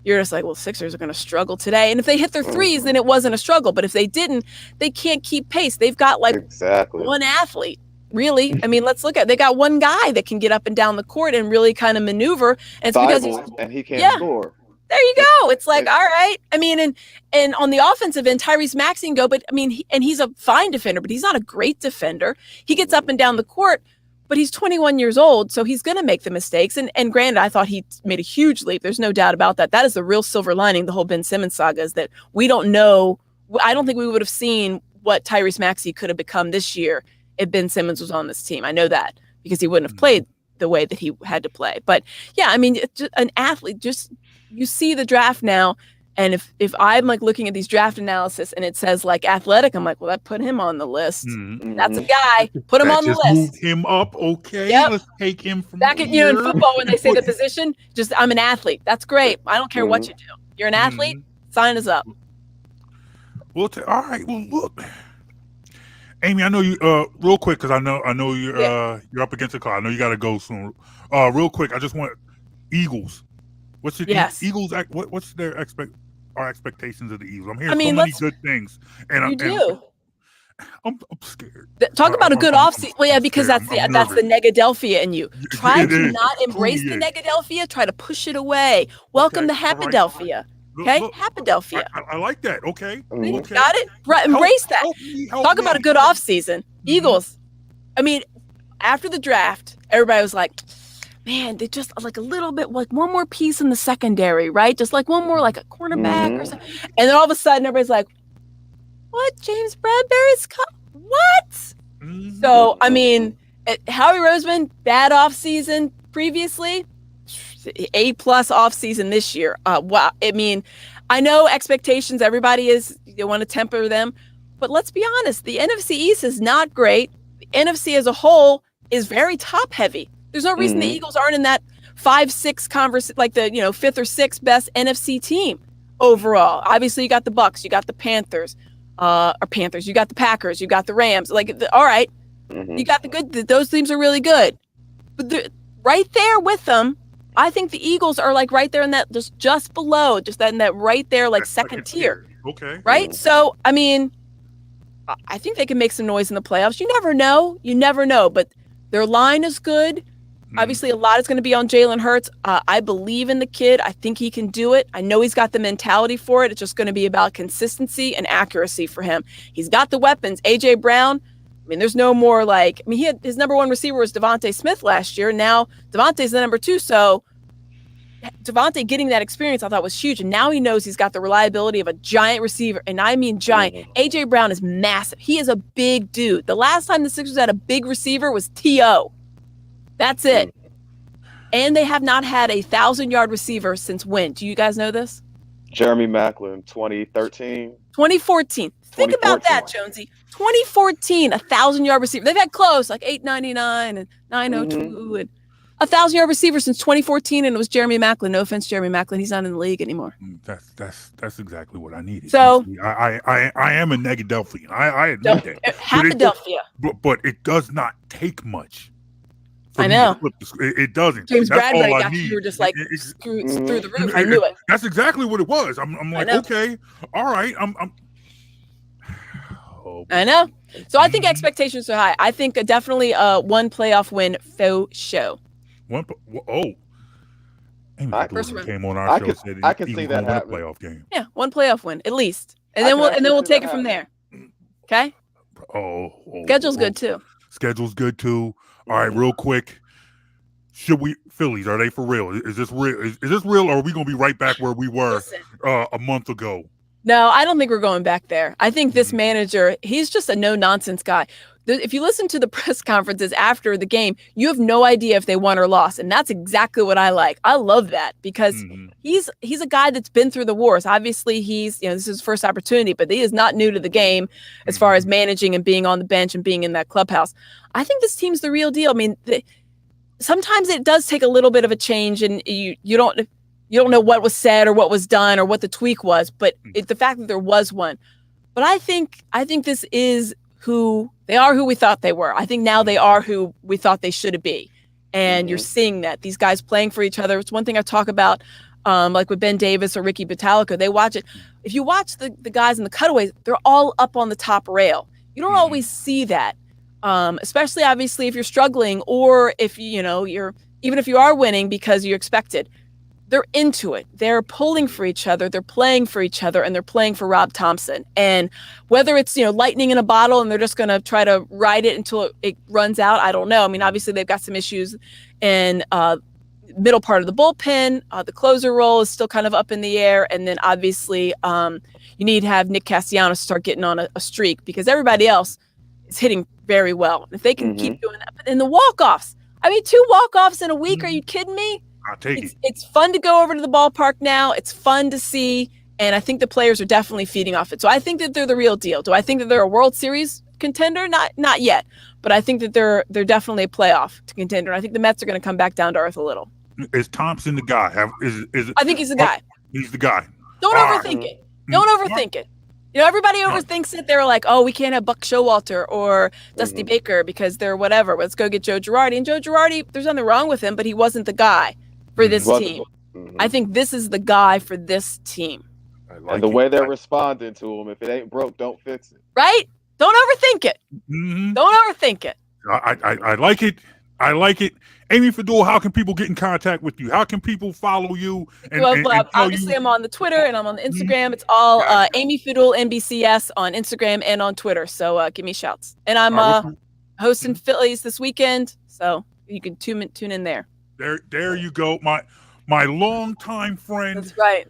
you're just like, well, Sixers are going to struggle today. And if they hit their threes, then it wasn't a struggle. But if they didn't, they can't keep pace. They've got one athlete, really. Let's look at it. They got one guy that can get up and down the court and really kind of maneuver. And it's because
he can't score.
There you go. It's like, all right. And on the offensive end, Tyrese Maxey can go, but he's a fine defender, but he's not a great defender. He gets up and down the court, but he's 21 years old, so he's going to make the mistakes. And granted, I thought he made a huge leap. There's no doubt about that. That is the real silver lining, the whole Ben Simmons saga, is that we don't know. I don't think we would have seen what Tyrese Maxey could have become this year if Ben Simmons was on this team. I know that because he wouldn't have played the way that he had to play. But yeah, I mean, it's just an athlete, just you see the draft now. And if I'm like looking at these draft analysis and it says like athletic, I'm like, well, that put him on the list.
Mm-hmm.
That's a guy. Put him on the list.
Moved him up. Okay,
yep.
Let's take him from
back at in football when they say the position. Just I'm an athlete. That's great. I don't care what you do. You're an athlete. Sign us up.
All right. Well, look, Amy, I know you. Real quick, because I know you're up against the clock. I know you got to go soon. Real quick, I just want Eagles. What's the Eagles? What's their expectations of the Eagles? I'm hearing so many good things, and I'm scared.
Talk about a good offseason. Well, yeah, because that's the Negadelphia in you. Try to not embrace the Negadelphia. Try to push it away. Welcome to Hapadelphia. Okay, Hapadelphia.
I like that. Okay,
got it. Embrace that. Talk about a good offseason. Eagles. I mean, after the draft, everybody was like, man, they just like a little bit, like one more piece in the secondary, right? Just like one more, like a cornerback or something. And then all of a sudden, everybody's like, what? James Bradbury's what? So, I mean, Howie Roseman, bad offseason previously, A+ offseason this year. Wow. I mean, I know expectations, everybody they want to temper them, but let's be honest, the NFC East is not great. The NFC as a whole is very top heavy. There's no reason the Eagles aren't in that 5-6 converse, like the 5th or 6th best NFC team overall. Obviously, you got the Bucks, you got the Panthers, you got the Packers, you got the Rams. All right, you got the good. Those teams are really good, but right there with them, I think the Eagles are like right there in that just below, in that right there, like second tier.
Okay.
Right. So I mean, I think they can make some noise in the playoffs. You never know, but their line is good. Obviously, a lot is going to be on Jalen Hurts. I believe in the kid. I think he can do it. I know he's got the mentality for it. It's just going to be about consistency and accuracy for him. He's got the weapons. A.J. Brown, I mean, there's no more his number one receiver was Devontae Smith last year. Now Devontae's the number 2. So Devontae getting that experience I thought was huge. And now he knows he's got the reliability of a giant receiver. And I mean giant. A.J. Brown is massive. He is a big dude. The last time the Sixers had a big receiver was T.O. That's it. And they have not had a 1,000-yard receiver since when? Do you guys know this?
Jeremy Maclin, 2013.
2014. Think about that, Jonesy. 2014, 1,000-yard receiver. They've had close, like 899 and 902 and 1,000-yard receiver since 2014, and it was Jeremy Maclin. No offense, Jeremy Maclin. He's not in the league anymore.
That's exactly what I needed.
So
I am a Negadelphian. I admit that.
Hapadelphia.
But it does not take much.
I know.
It doesn't.
James Bradbury got you were just like through the roof. I knew it.
That's exactly what it was. I'm like, okay, all right.
I know. So I think expectations are high. I think definitely one playoff win faux show.
First round came on our show. Said
I can see that happen.
A playoff game.
Yeah, one playoff win at least, and then we'll take it from there. Okay. Schedule's good too.
Schedule's good too. All right, real quick. Phillies, are they for real? Is this real? Is this real, or are we going to be right back where we were a month ago?
No, I don't think we're going back there. I think this manager, he's just a no-nonsense guy. If you listen to the press conferences after the game, you have no idea if they won or lost, and that's exactly what I like. I love that because he's a guy that's been through the wars. Obviously, this is his first opportunity, but he is not new to the game as far as managing and being on the bench and being in that clubhouse. I think this team's the real deal. I mean, sometimes it does take a little bit of a change, and you don't know what was said or what was done or what the tweak was, but the fact that there was one. But I think this is who they are, who we thought they were. I think now they are who we thought they should be. And you're seeing that these guys playing for each other. It's one thing I talk about, like with Ben Davis or Ricky Batalico. They watch it. If you watch the guys in the cutaways, they're all up on the top rail. You don't always see that, especially obviously if you're struggling or if even if you are winning because you expected. They're into it. They're pulling for each other. They're playing for each other, and they're playing for Rob Thompson. And whether it's, lightning in a bottle and they're just going to try to ride it until it runs out, I don't know. I mean, obviously they've got some issues in middle part of the bullpen. The closer role is still kind of up in the air. And then obviously you need to have Nick Castellanos start getting on a streak because everybody else is hitting very well. If they can keep doing that. But in the walk-offs, I mean, 2 walk-offs in a week. Are you kidding me?
I'll take it.
It's fun to go over to the ballpark now. It's fun to see. And I think the players are definitely feeding off it. So I think that they're the real deal. Do I think that they're a World Series contender? Not yet. But I think that they're definitely a playoff contender. I think the Mets are going to come back down to earth a little.
Is Thompson the guy?
I think he's the guy.
He's the guy.
Don't overthink it. Don't overthink it. You know, everybody overthinks it. They're like, oh, we can't have Buck Showalter or Dusty Baker because they're whatever. Let's go get Joe Girardi. And Joe Girardi, there's nothing wrong with him, but he wasn't the guy for this team. I think this is the guy for this team.
And the way they're responding to him, if it ain't broke, don't fix it.
Right? Don't overthink it. Don't overthink it.
I like it. I like it. Amy Fadool, how can people get in contact with you? How can people follow you? And
obviously, I'm on the Twitter and I'm on the Instagram. It's all Amy Fadool NBCS on Instagram and on Twitter. So give me shouts. And I'm hosting Phillies this weekend, so you can tune in there.
There you go. My longtime friend.
That's right.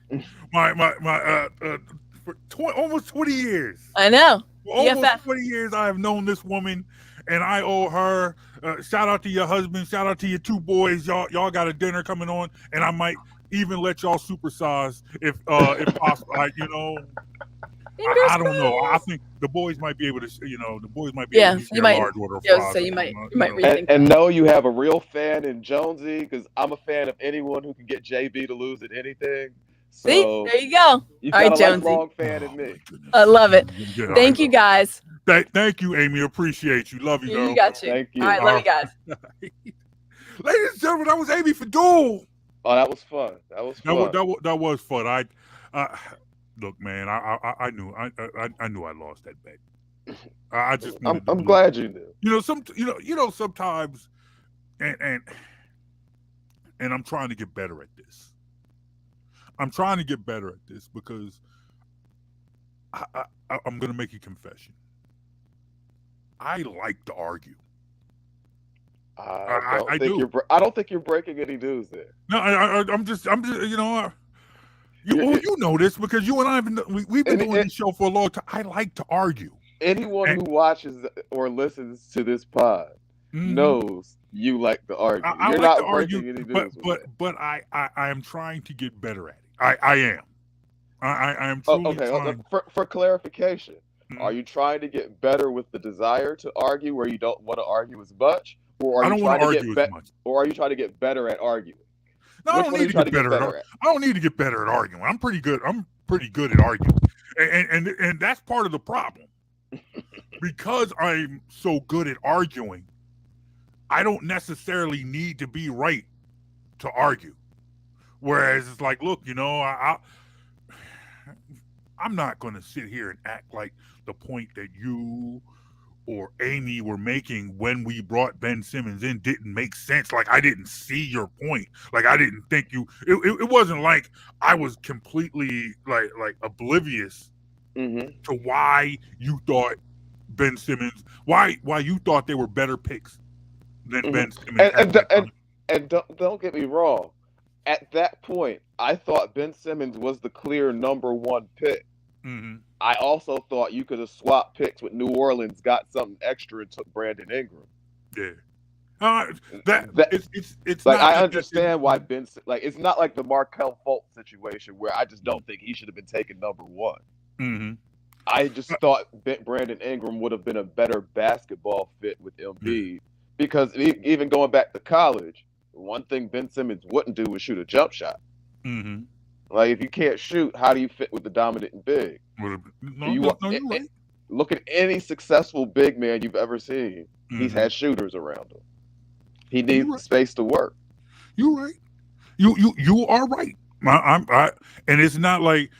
For almost 20 years.
I know.
For almost 20 years, I have known this woman, and I owe her. Shout out to your husband. Shout out to your 2 boys. Y'all got a dinner coming on, and I might even let y'all supersize if possible. Like, you know, I don't know. I think the boys might be able to. You know, the boys might be able to share large order of fries.
So you might
and know you have a real fan in Jonesy, because I'm a fan of anyone who can get JB to lose at anything. So
see, there you go.
You
all right, Jonesy.
Lifelong fan in me.
I love it. Thank you, guys.
Thank you, Amy. Appreciate you. Love you, girl.
You got you.
Thank you.
All right, love you guys.
Ladies and gentlemen, that was Amy Fadool.
Oh, that was fun. That was
fun. I look, man. I knew I lost that bet. I just.
I'm glad you knew.
You know, sometimes, and I'm trying to get better at this. I'm trying to get better at this because I'm going to make a confession. I like to argue. I
don't think you're breaking any news there.
No, I'm just, you know, you know this because you and I we've been doing this show for a long time. I like to argue.
Anyone who watches or listens to this pod knows you like to argue. You're not breaking any news.
But I am trying to get better at it. I am. I am truly trying.
For clarification, are you trying to get better with the desire to argue where you don't want to argue as much? Or are you trying to argue as much? Or are you trying to get better at arguing?
No, I don't need to get better at arguing. I don't need to get better at arguing. I'm pretty good at arguing. And that's part of the problem. Because I'm so good at arguing, I don't necessarily need to be right to argue. Whereas it's like, look, you know, I'm not going to sit here and act like the point that you or Amy were making when we brought Ben Simmons in didn't make sense. Like, I didn't see your point. Like, I didn't think it wasn't like I was completely like oblivious to why you thought Ben Simmons, why you thought they were better picks than Ben Simmons.
And don't get me wrong. At that point, I thought Ben Simmons was the clear number 1 pick. I also thought you could have swapped picks with New Orleans, got something extra, and took Brandon Ingram.
Yeah. It's
like, I understand why Ben, like, it's not like the Markelle Fultz situation where I just don't think he should have been taken number 1. I just thought Brandon Ingram would have been a better basketball fit with Embiid because even going back to college, one thing Ben Simmons wouldn't do was shoot a jump shot. Like, if you can't shoot, how do you fit with the dominant big?
You're right.
Look at any successful big man you've ever seen. He's had shooters around him. He needs space to work.
You're right. You are right. And it's not like,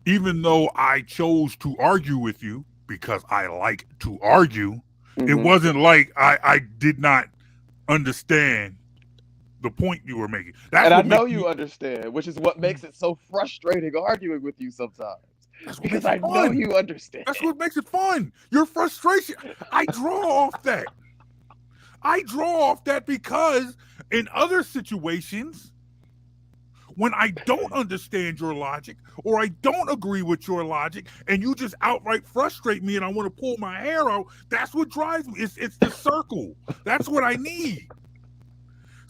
even though I chose to argue with you because I like to argue, it wasn't like I did not understand the point you were making.
And I know you understand, which is what makes it so frustrating arguing with you sometimes. Because I know you understand.
That's what makes it fun. Your frustration. I draw off that. Because in other situations, when I don't understand your logic or I don't agree with your logic and you just outright frustrate me and I want to pull my hair out, that's what drives me. It's the circle. That's what I need.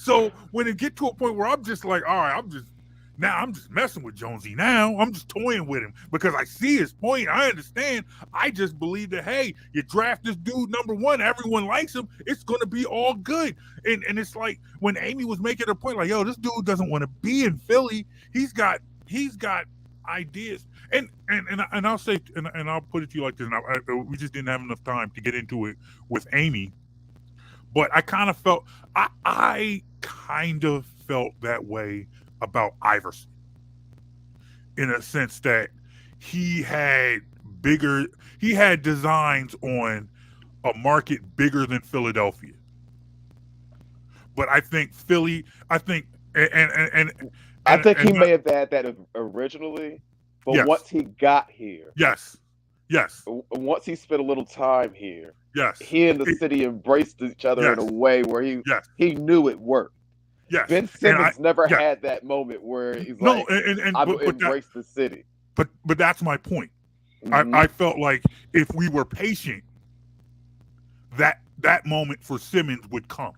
So when it get to a point where I'm just like, all right, I'm just messing with Jonesy now. I'm just toying with him because I see his point. I understand. I just believe that, hey, you draft this dude number one, everyone likes him. It's going to be all good. And it's like when Amy was making a point, like, yo, this dude doesn't want to be in Philly. He's got ideas. And I'll say, and I'll put it to you like this. And we just didn't have enough time to get into it with Amy. But I kind of felt, I kind of felt that way about Iverson, in a sense that he had designs on a market bigger than Philadelphia. But I think Philly, I think he
may have had that originally, but
yes.
once he got here,
yes,
once he spent a little time here,
yes,
he and the city embraced each other in a way where he knew it worked.
Yes.
Ben Simmons never had that moment where he's like, "I've embraced the city."
But that's my point. Mm-hmm. I felt like if we were patient, that moment for Simmons would come.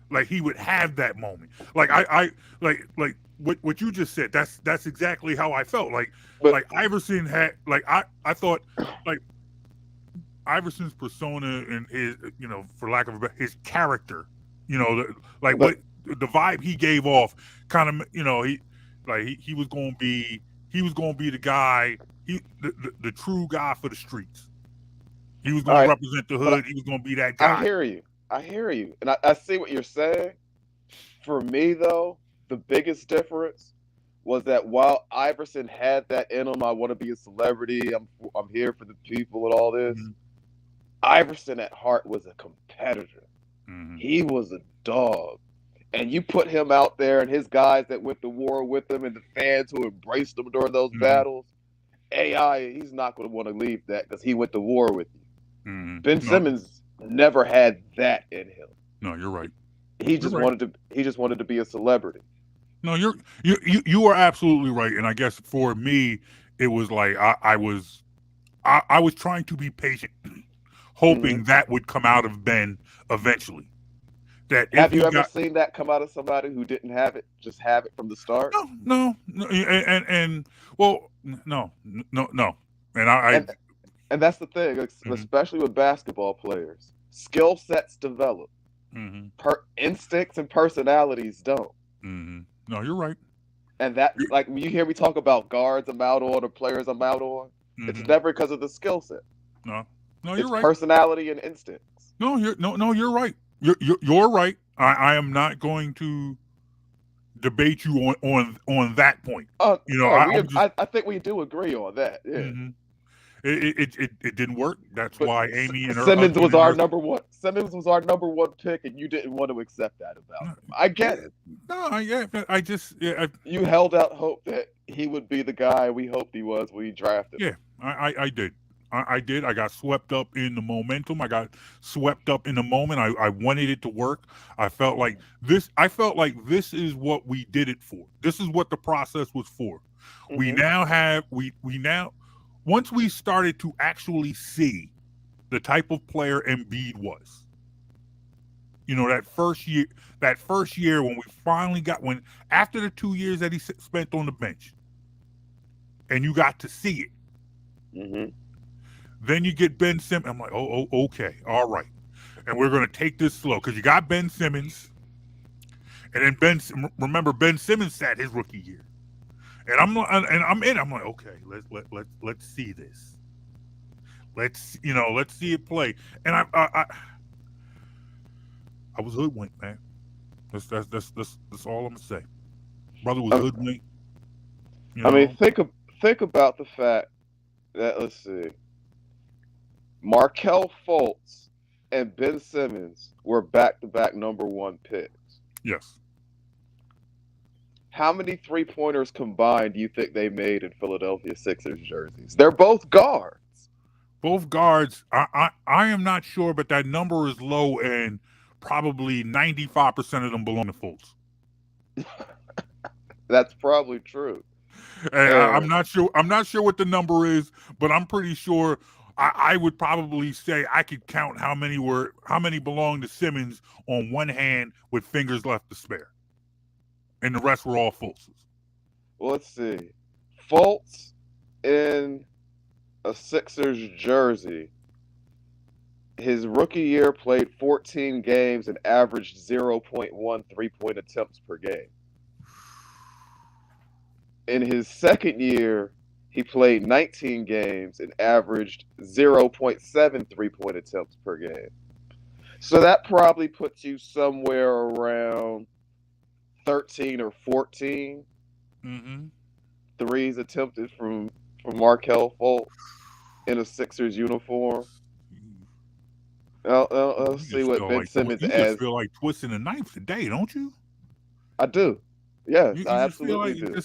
Like he would have that moment. Like I like what you just said. That's exactly how I felt. Like Iverson had, like I thought, like Iverson's persona and his, for lack of his character. What the vibe he gave off, kind of, he was going to be the guy, the true guy for the streets. He was going to represent the hood. He was going to be that guy.
I hear you, and I see what you're saying. For me, though, the biggest difference was that while Iverson had that in him, I want to be a celebrity. I'm here for the people and all this. Mm-hmm. Iverson at heart was a competitor. Mm-hmm. He was a dog. And you put him out there and his guys that went to war with him and the fans who embraced him during those battles, he's not going to want to leave that because he went to war with you. Mm-hmm. Ben Simmons never had that in him.
No, you're right.
He just wanted to be a celebrity.
No, you are absolutely right. And I guess for me, it was like I was trying to be patient, hoping that would come out of Ben eventually.
Have you ever seen that come out of somebody who didn't have it, just have it from the start?
No. And well, no.
And that's the thing, especially with basketball players. Skill sets develop. Mm-hmm. Instincts and personalities don't.
Mm-hmm. No, you're right.
And that, like, when you hear me talk about guards I'm out on or players I'm out on, it's never because of the skill set.
No, you're right.
Personality and instincts.
No, you're right. You're right. I am not going to debate you on that point.
I think we do agree on that. Yeah. Mm-hmm.
It didn't work. That's why Amy and
Simmons was our number one. Simmons was our number one pick, and you didn't want to accept that about him. I get it.
No,
you held out hope that he would be the guy we hoped he was when we drafted him.
Yeah, I did. I did. I got swept up in the momentum. I got swept up in the moment. I wanted it to work. I felt like this is what we did it for. This is what the process was for. Mm-hmm. We now once we started to actually see the type of player Embiid was, that first year when we finally after the 2 years that he spent on the bench, and you got to see it. Mm-hmm. Then you get Ben Simmons. I'm like, oh, okay, all right. And we're going to take this slow because you got Ben Simmons. And then remember, Ben Simmons sat his rookie year. And I'm like, okay, let's see this. Let's see it play. And I was hoodwinked, man. That's all I'm gonna say. Brother was hoodwinked.
I mean, think about the fact that, let's see, Markelle Fultz and Ben Simmons were back-to-back number one picks.
Yes.
How many three-pointers combined do you think they made in Philadelphia Sixers jerseys? They're both guards.
Both guards. I am not sure, but that number is low, and probably 95% of them belong to Fultz.
That's probably true.
I'm not sure. I'm not sure what the number is, but I'm pretty sure I would probably say I could count how many belonged to Simmons on one hand with fingers left to spare, and the rest were all Fultz's.
Well, let's see. Fultz in a Sixers jersey. His rookie year played 14 games and averaged 0.1 3-point attempts per game. In his second year, he played 19 games and averaged 0.7 3-point attempts per game. So that probably puts you somewhere around 13 or 14 threes attempted from Markelle Fultz in a Sixers uniform. Let's see what Ben Simmons
You
as.
just feel like twisting a knife today, don't you?
I do. Yes,
You
I
just feel
absolutely
like
do.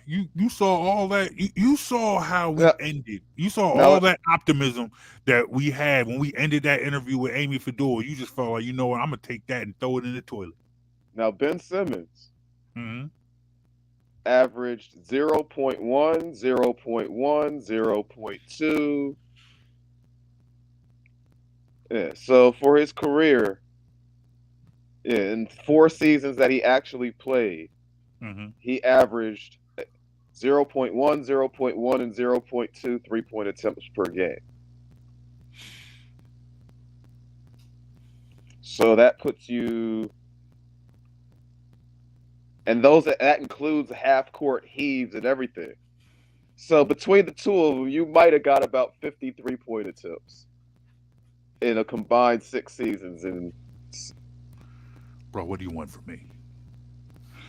You saw all that. You saw how we ended. You saw
Now,
all that optimism that we had when we ended that interview with Amy Fadool. You just felt like, you know what, I'm going to take that and throw it in the toilet.
Now, Ben Simmons averaged 0.1, 0.1, 0.2. Yeah, so for his career, in 4 seasons that he actually played, he averaged 0.1, 0.1, and 0.2 3-point attempts per game. So that puts you, and that includes half-court heaves and everything. So between the two of them, you might have got about 50 3-point attempts in a combined 6 seasons. And
bro, what do you want from me?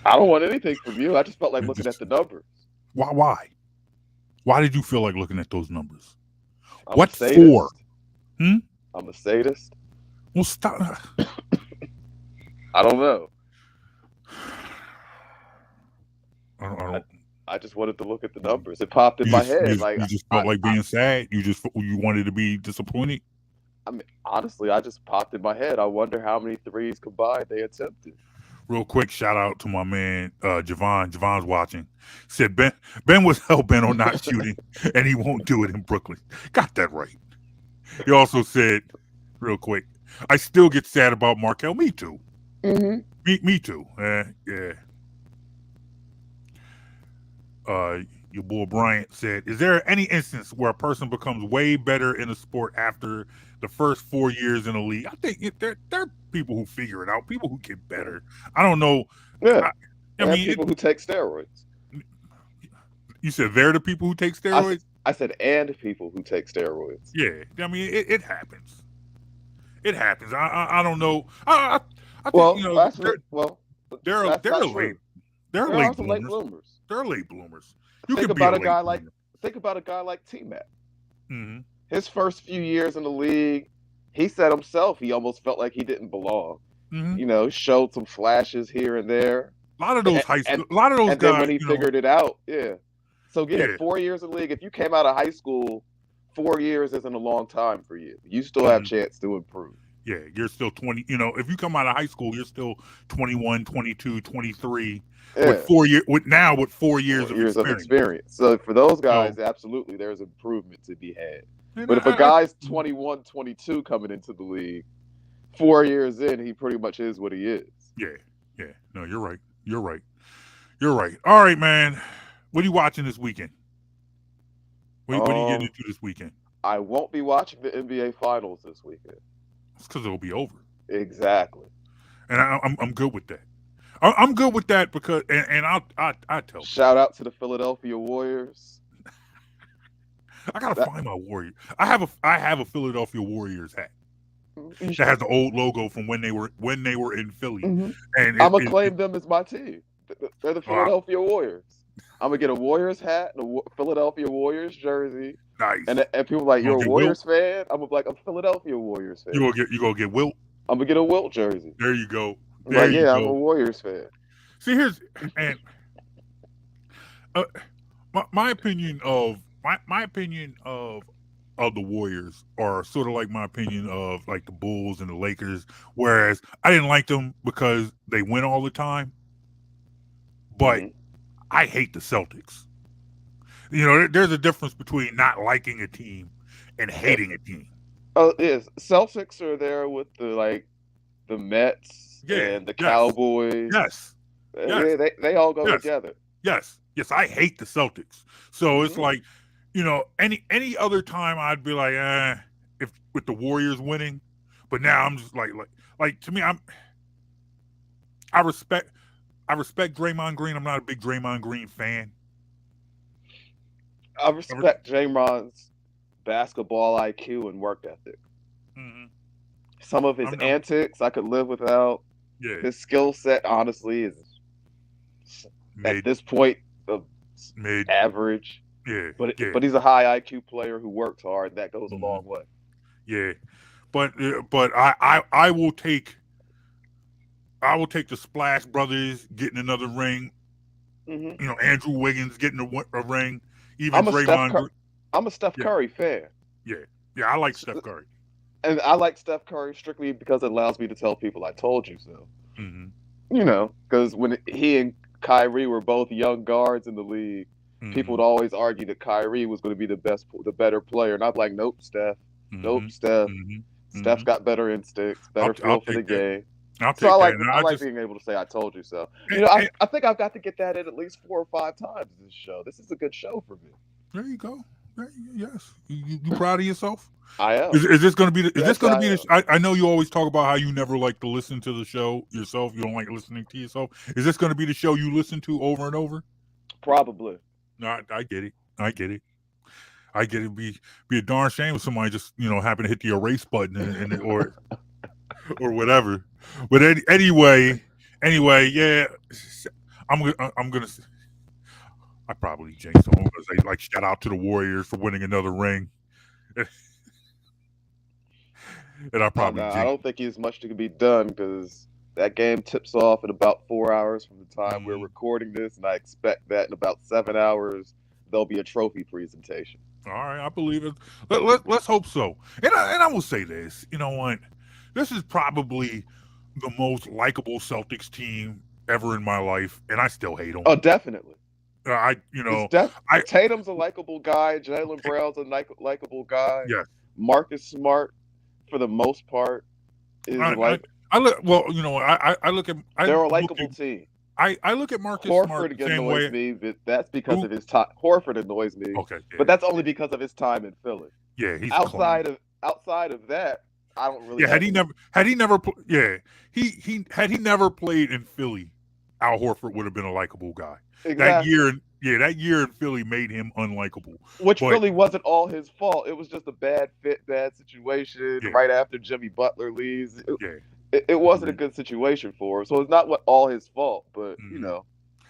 I don't want anything from you. I just felt like looking at the numbers.
Why? Why did you feel like looking at those numbers?
What for?
I'm
a sadist.
Well, stop.
I don't know.
I
just wanted to look at the numbers. It popped in my head.
You just felt like being sad. You wanted to be disappointed.
I mean, honestly, I just popped in my head. I wonder how many threes combined they attempted.
Real quick, shout out to my man Javon. Javon's watching. Said Ben was hell bent on not shooting, and he won't do it in Brooklyn. Got that right. He also said, real quick, I still get sad about Markelle. Me too. Me too. Yeah. Your boy Bryant said, is there any instance where a person becomes way better in a sport after the first 4 years in the league? I think there are people who figure it out, people who get better. I don't know.
Yeah. I mean, people who take steroids.
You said they're the people who take steroids?
I said, and people who take steroids.
Yeah. I mean, it happens. It happens. I don't know. I think,
well,
you know,
they're late bloomers.
They're late bloomers.
Think about a guy like T-Mac. His first few years in the league, he said himself he almost felt like he didn't belong. You know, showed some flashes here and there.
A lot of those guys. And
then when he figured it out, So 4 years in the league. If you came out of high school, 4 years isn't a long time for you. You still have a chance to improve.
Yeah, you're still 20. You know, if you come out of high school, you're still 21, 22, 23. With 4 years, with 4 years of experience.
So for those guys, absolutely, there's improvement to be had. But if a guy's 21, 22 coming into the league, 4 years in, he pretty much is what he is.
Yeah. No, you're right. All right, man. What are you watching this weekend? What are you getting into this weekend?
I won't be watching the NBA Finals this weekend.
It's because it'll be over.
Exactly.
And I'm good with that. I'm good with that because, and I tell.
Shout out to the Philadelphia Warriors.
I gotta find my Warrior. I have a Philadelphia Warriors hat that has the old logo from when they were in Philly. And
I'm gonna claim them as my team. They're the Philadelphia Warriors. I'm gonna get a Warriors hat and a Philadelphia Warriors jersey.
Nice.
And people are like, you're a Warriors fan? I'm gonna be like, I'm a Philadelphia Warriors fan.
You gonna get Wilt?
I'm gonna get a Wilt jersey.
There you go.
I'm a Warriors fan.
See, here's my opinion of the Warriors are sort of like my opinion of like the Bulls and the Lakers. Whereas I didn't like them because they win all the time, but I hate the Celtics. there's a difference between not liking a team and hating a team.
Oh, yes. Celtics are there with the Mets
Yeah.
and the
Yes.
Cowboys.
Yes. Yes.
They all go
Yes.
together.
Yes. I hate the Celtics. So it's
Mhm.
like, any other time I'd be like, if with the Warriors winning, but now I'm just like to me, I respect Draymond Green. I'm not a big Draymond Green fan.
I respect Draymond's basketball IQ and work ethic.
Mm-hmm.
Some of his antics I could live without.
Yeah.
His skill set, honestly, is at this point average.
Yeah.
But he's a high IQ player who works hard. That goes a long way.
Yeah. But I will take the Splash Brothers getting another ring.
Mm-hmm.
Andrew Wiggins getting a ring. Even Draymond.
I'm a Steph Curry fan.
Yeah, I like Steph Curry.
And I like Steph Curry strictly because it allows me to tell people I told you so.
Mm-hmm.
Because when he and Kyrie were both young guards in the league, people would always argue that Kyrie was going to be the better player. And I'm like, nope, Steph. Nope, Steph. Steph's got better instincts, better feel for the game.
I
like being able to say I told you so. I think I've got to get that in at least 4 or 5 times this show. This is a good show for me.
There you go. Yes. You proud of yourself?
I am.
Is this going to be? I know you always talk about how you never like to listen to the show yourself. You don't like listening to yourself. Is this going to be the show you listen to over and over?
Probably.
No, I get it. It'd be a darn shame if somebody just happen to hit the erase button or whatever. But anyway, yeah. I'm gonna. I probably jinxed them. I'm gonna say shout out to the Warriors for winning another ring. And I probably
I don't think there's much that can be done because that game tips off in about 4 hours from the time we're recording this, and I expect that in about 7 hours there'll be a trophy presentation.
All right, I believe it. Let's hope so. And I will say this. You know what? This is probably the most likable Celtics team ever in my life, and I still hate them.
Oh, definitely.
Tatum's
a likable guy. Jaylen Brown's a likable guy.
Yeah.
Marcus Smart, for the most part, is
they're a likable
team.
I look at Marcus Smart the same way.
Me, but that's because of his time. Horford annoys me.
Okay, yeah,
but that's only because of his time in Philly.
Yeah, he's
outside of that, I don't really.
Yeah, had he never played in Philly, Al Horford would have been a likable guy.
Exactly.
That year in Philly made him unlikable.
Which really wasn't all his fault. It was just a bad situation right after Jimmy Butler leaves. It wasn't a good situation for him. So it's not all his fault, but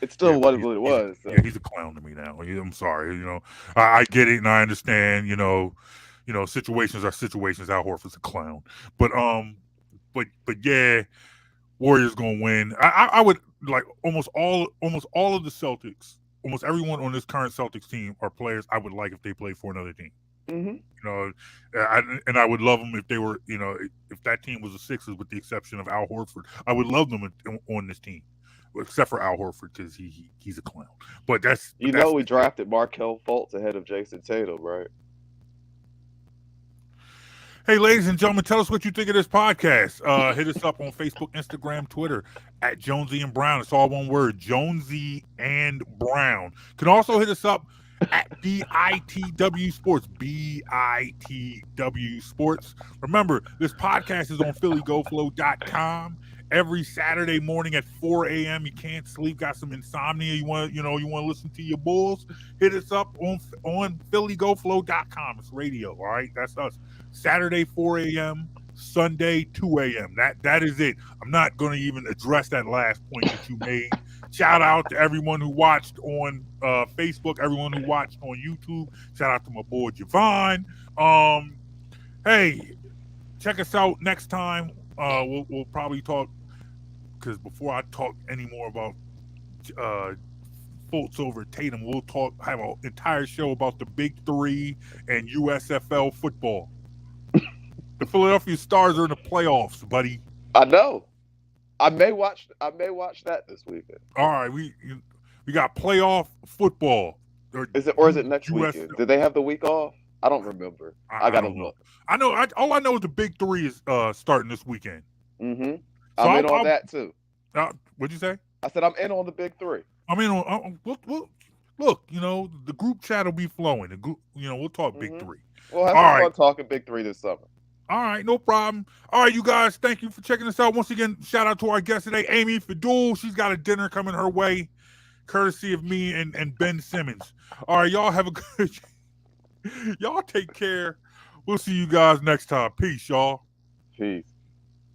it still wasn't what it was. So.
Yeah, he's a clown to me now. I'm sorry. I get it and I understand. Situations are situations. Al Horford's a clown, but yeah, Warriors gonna win. I would like almost all of the Celtics. Almost everyone on this current Celtics team are players I would like if they played for another team.
Mm-hmm.
I would love them if they were, if that team was the Sixers, with the exception of Al Horford. I would love them on this team, except for Al Horford because he's a clown. But
we drafted Markelle Fultz ahead of Jason Tatum, right?
Hey, ladies and gentlemen, tell us what you think of this podcast. Hit us up on Facebook, Instagram, Twitter at Jonesy and Brown. It's all one word, Jonesy and Brown. Can also hit us up at BITW Sports, BITW Sports. Remember, this podcast is on PhillyGoFlow.com every Saturday morning at 4 a.m. You can't sleep, got some insomnia, you want to listen to your Bulls, hit us up on PhillyGoFlow.com. It's radio, all right? That's us. Saturday 4 a.m., Sunday 2 a.m. That is it. I'm not going to even address that last point that you made. Shout out to everyone who watched on Facebook, everyone who watched on YouTube. Shout out to my boy Javon. Hey, check us out next time. We'll probably talk, because before I talk any more about Fultz over Tatum, we'll have an entire show about the Big Three and USFL football. The Philadelphia Stars are in the playoffs, buddy.
I know. I may watch that this weekend.
All right, we got playoff football.
Is it next weekend? Did they have the week off? I don't remember. I gotta look.
I know. All I know is the big three is starting this weekend.
Mm-hmm. So I'm in on that too.
What'd you say?
I said I'm in on the big three.
I'm in on. Look, the group chat will be flowing. The group, we'll talk big three.
We'll have some fun talking big three this summer.
All right, no problem. All right, you guys, thank you for checking us out. Once again, shout out to our guest today, Amy Fadool. She's got a dinner coming her way, courtesy of me and Ben Simmons. All right, y'all have a good. Y'all take care. We'll see you guys next time. Peace, y'all.
Peace.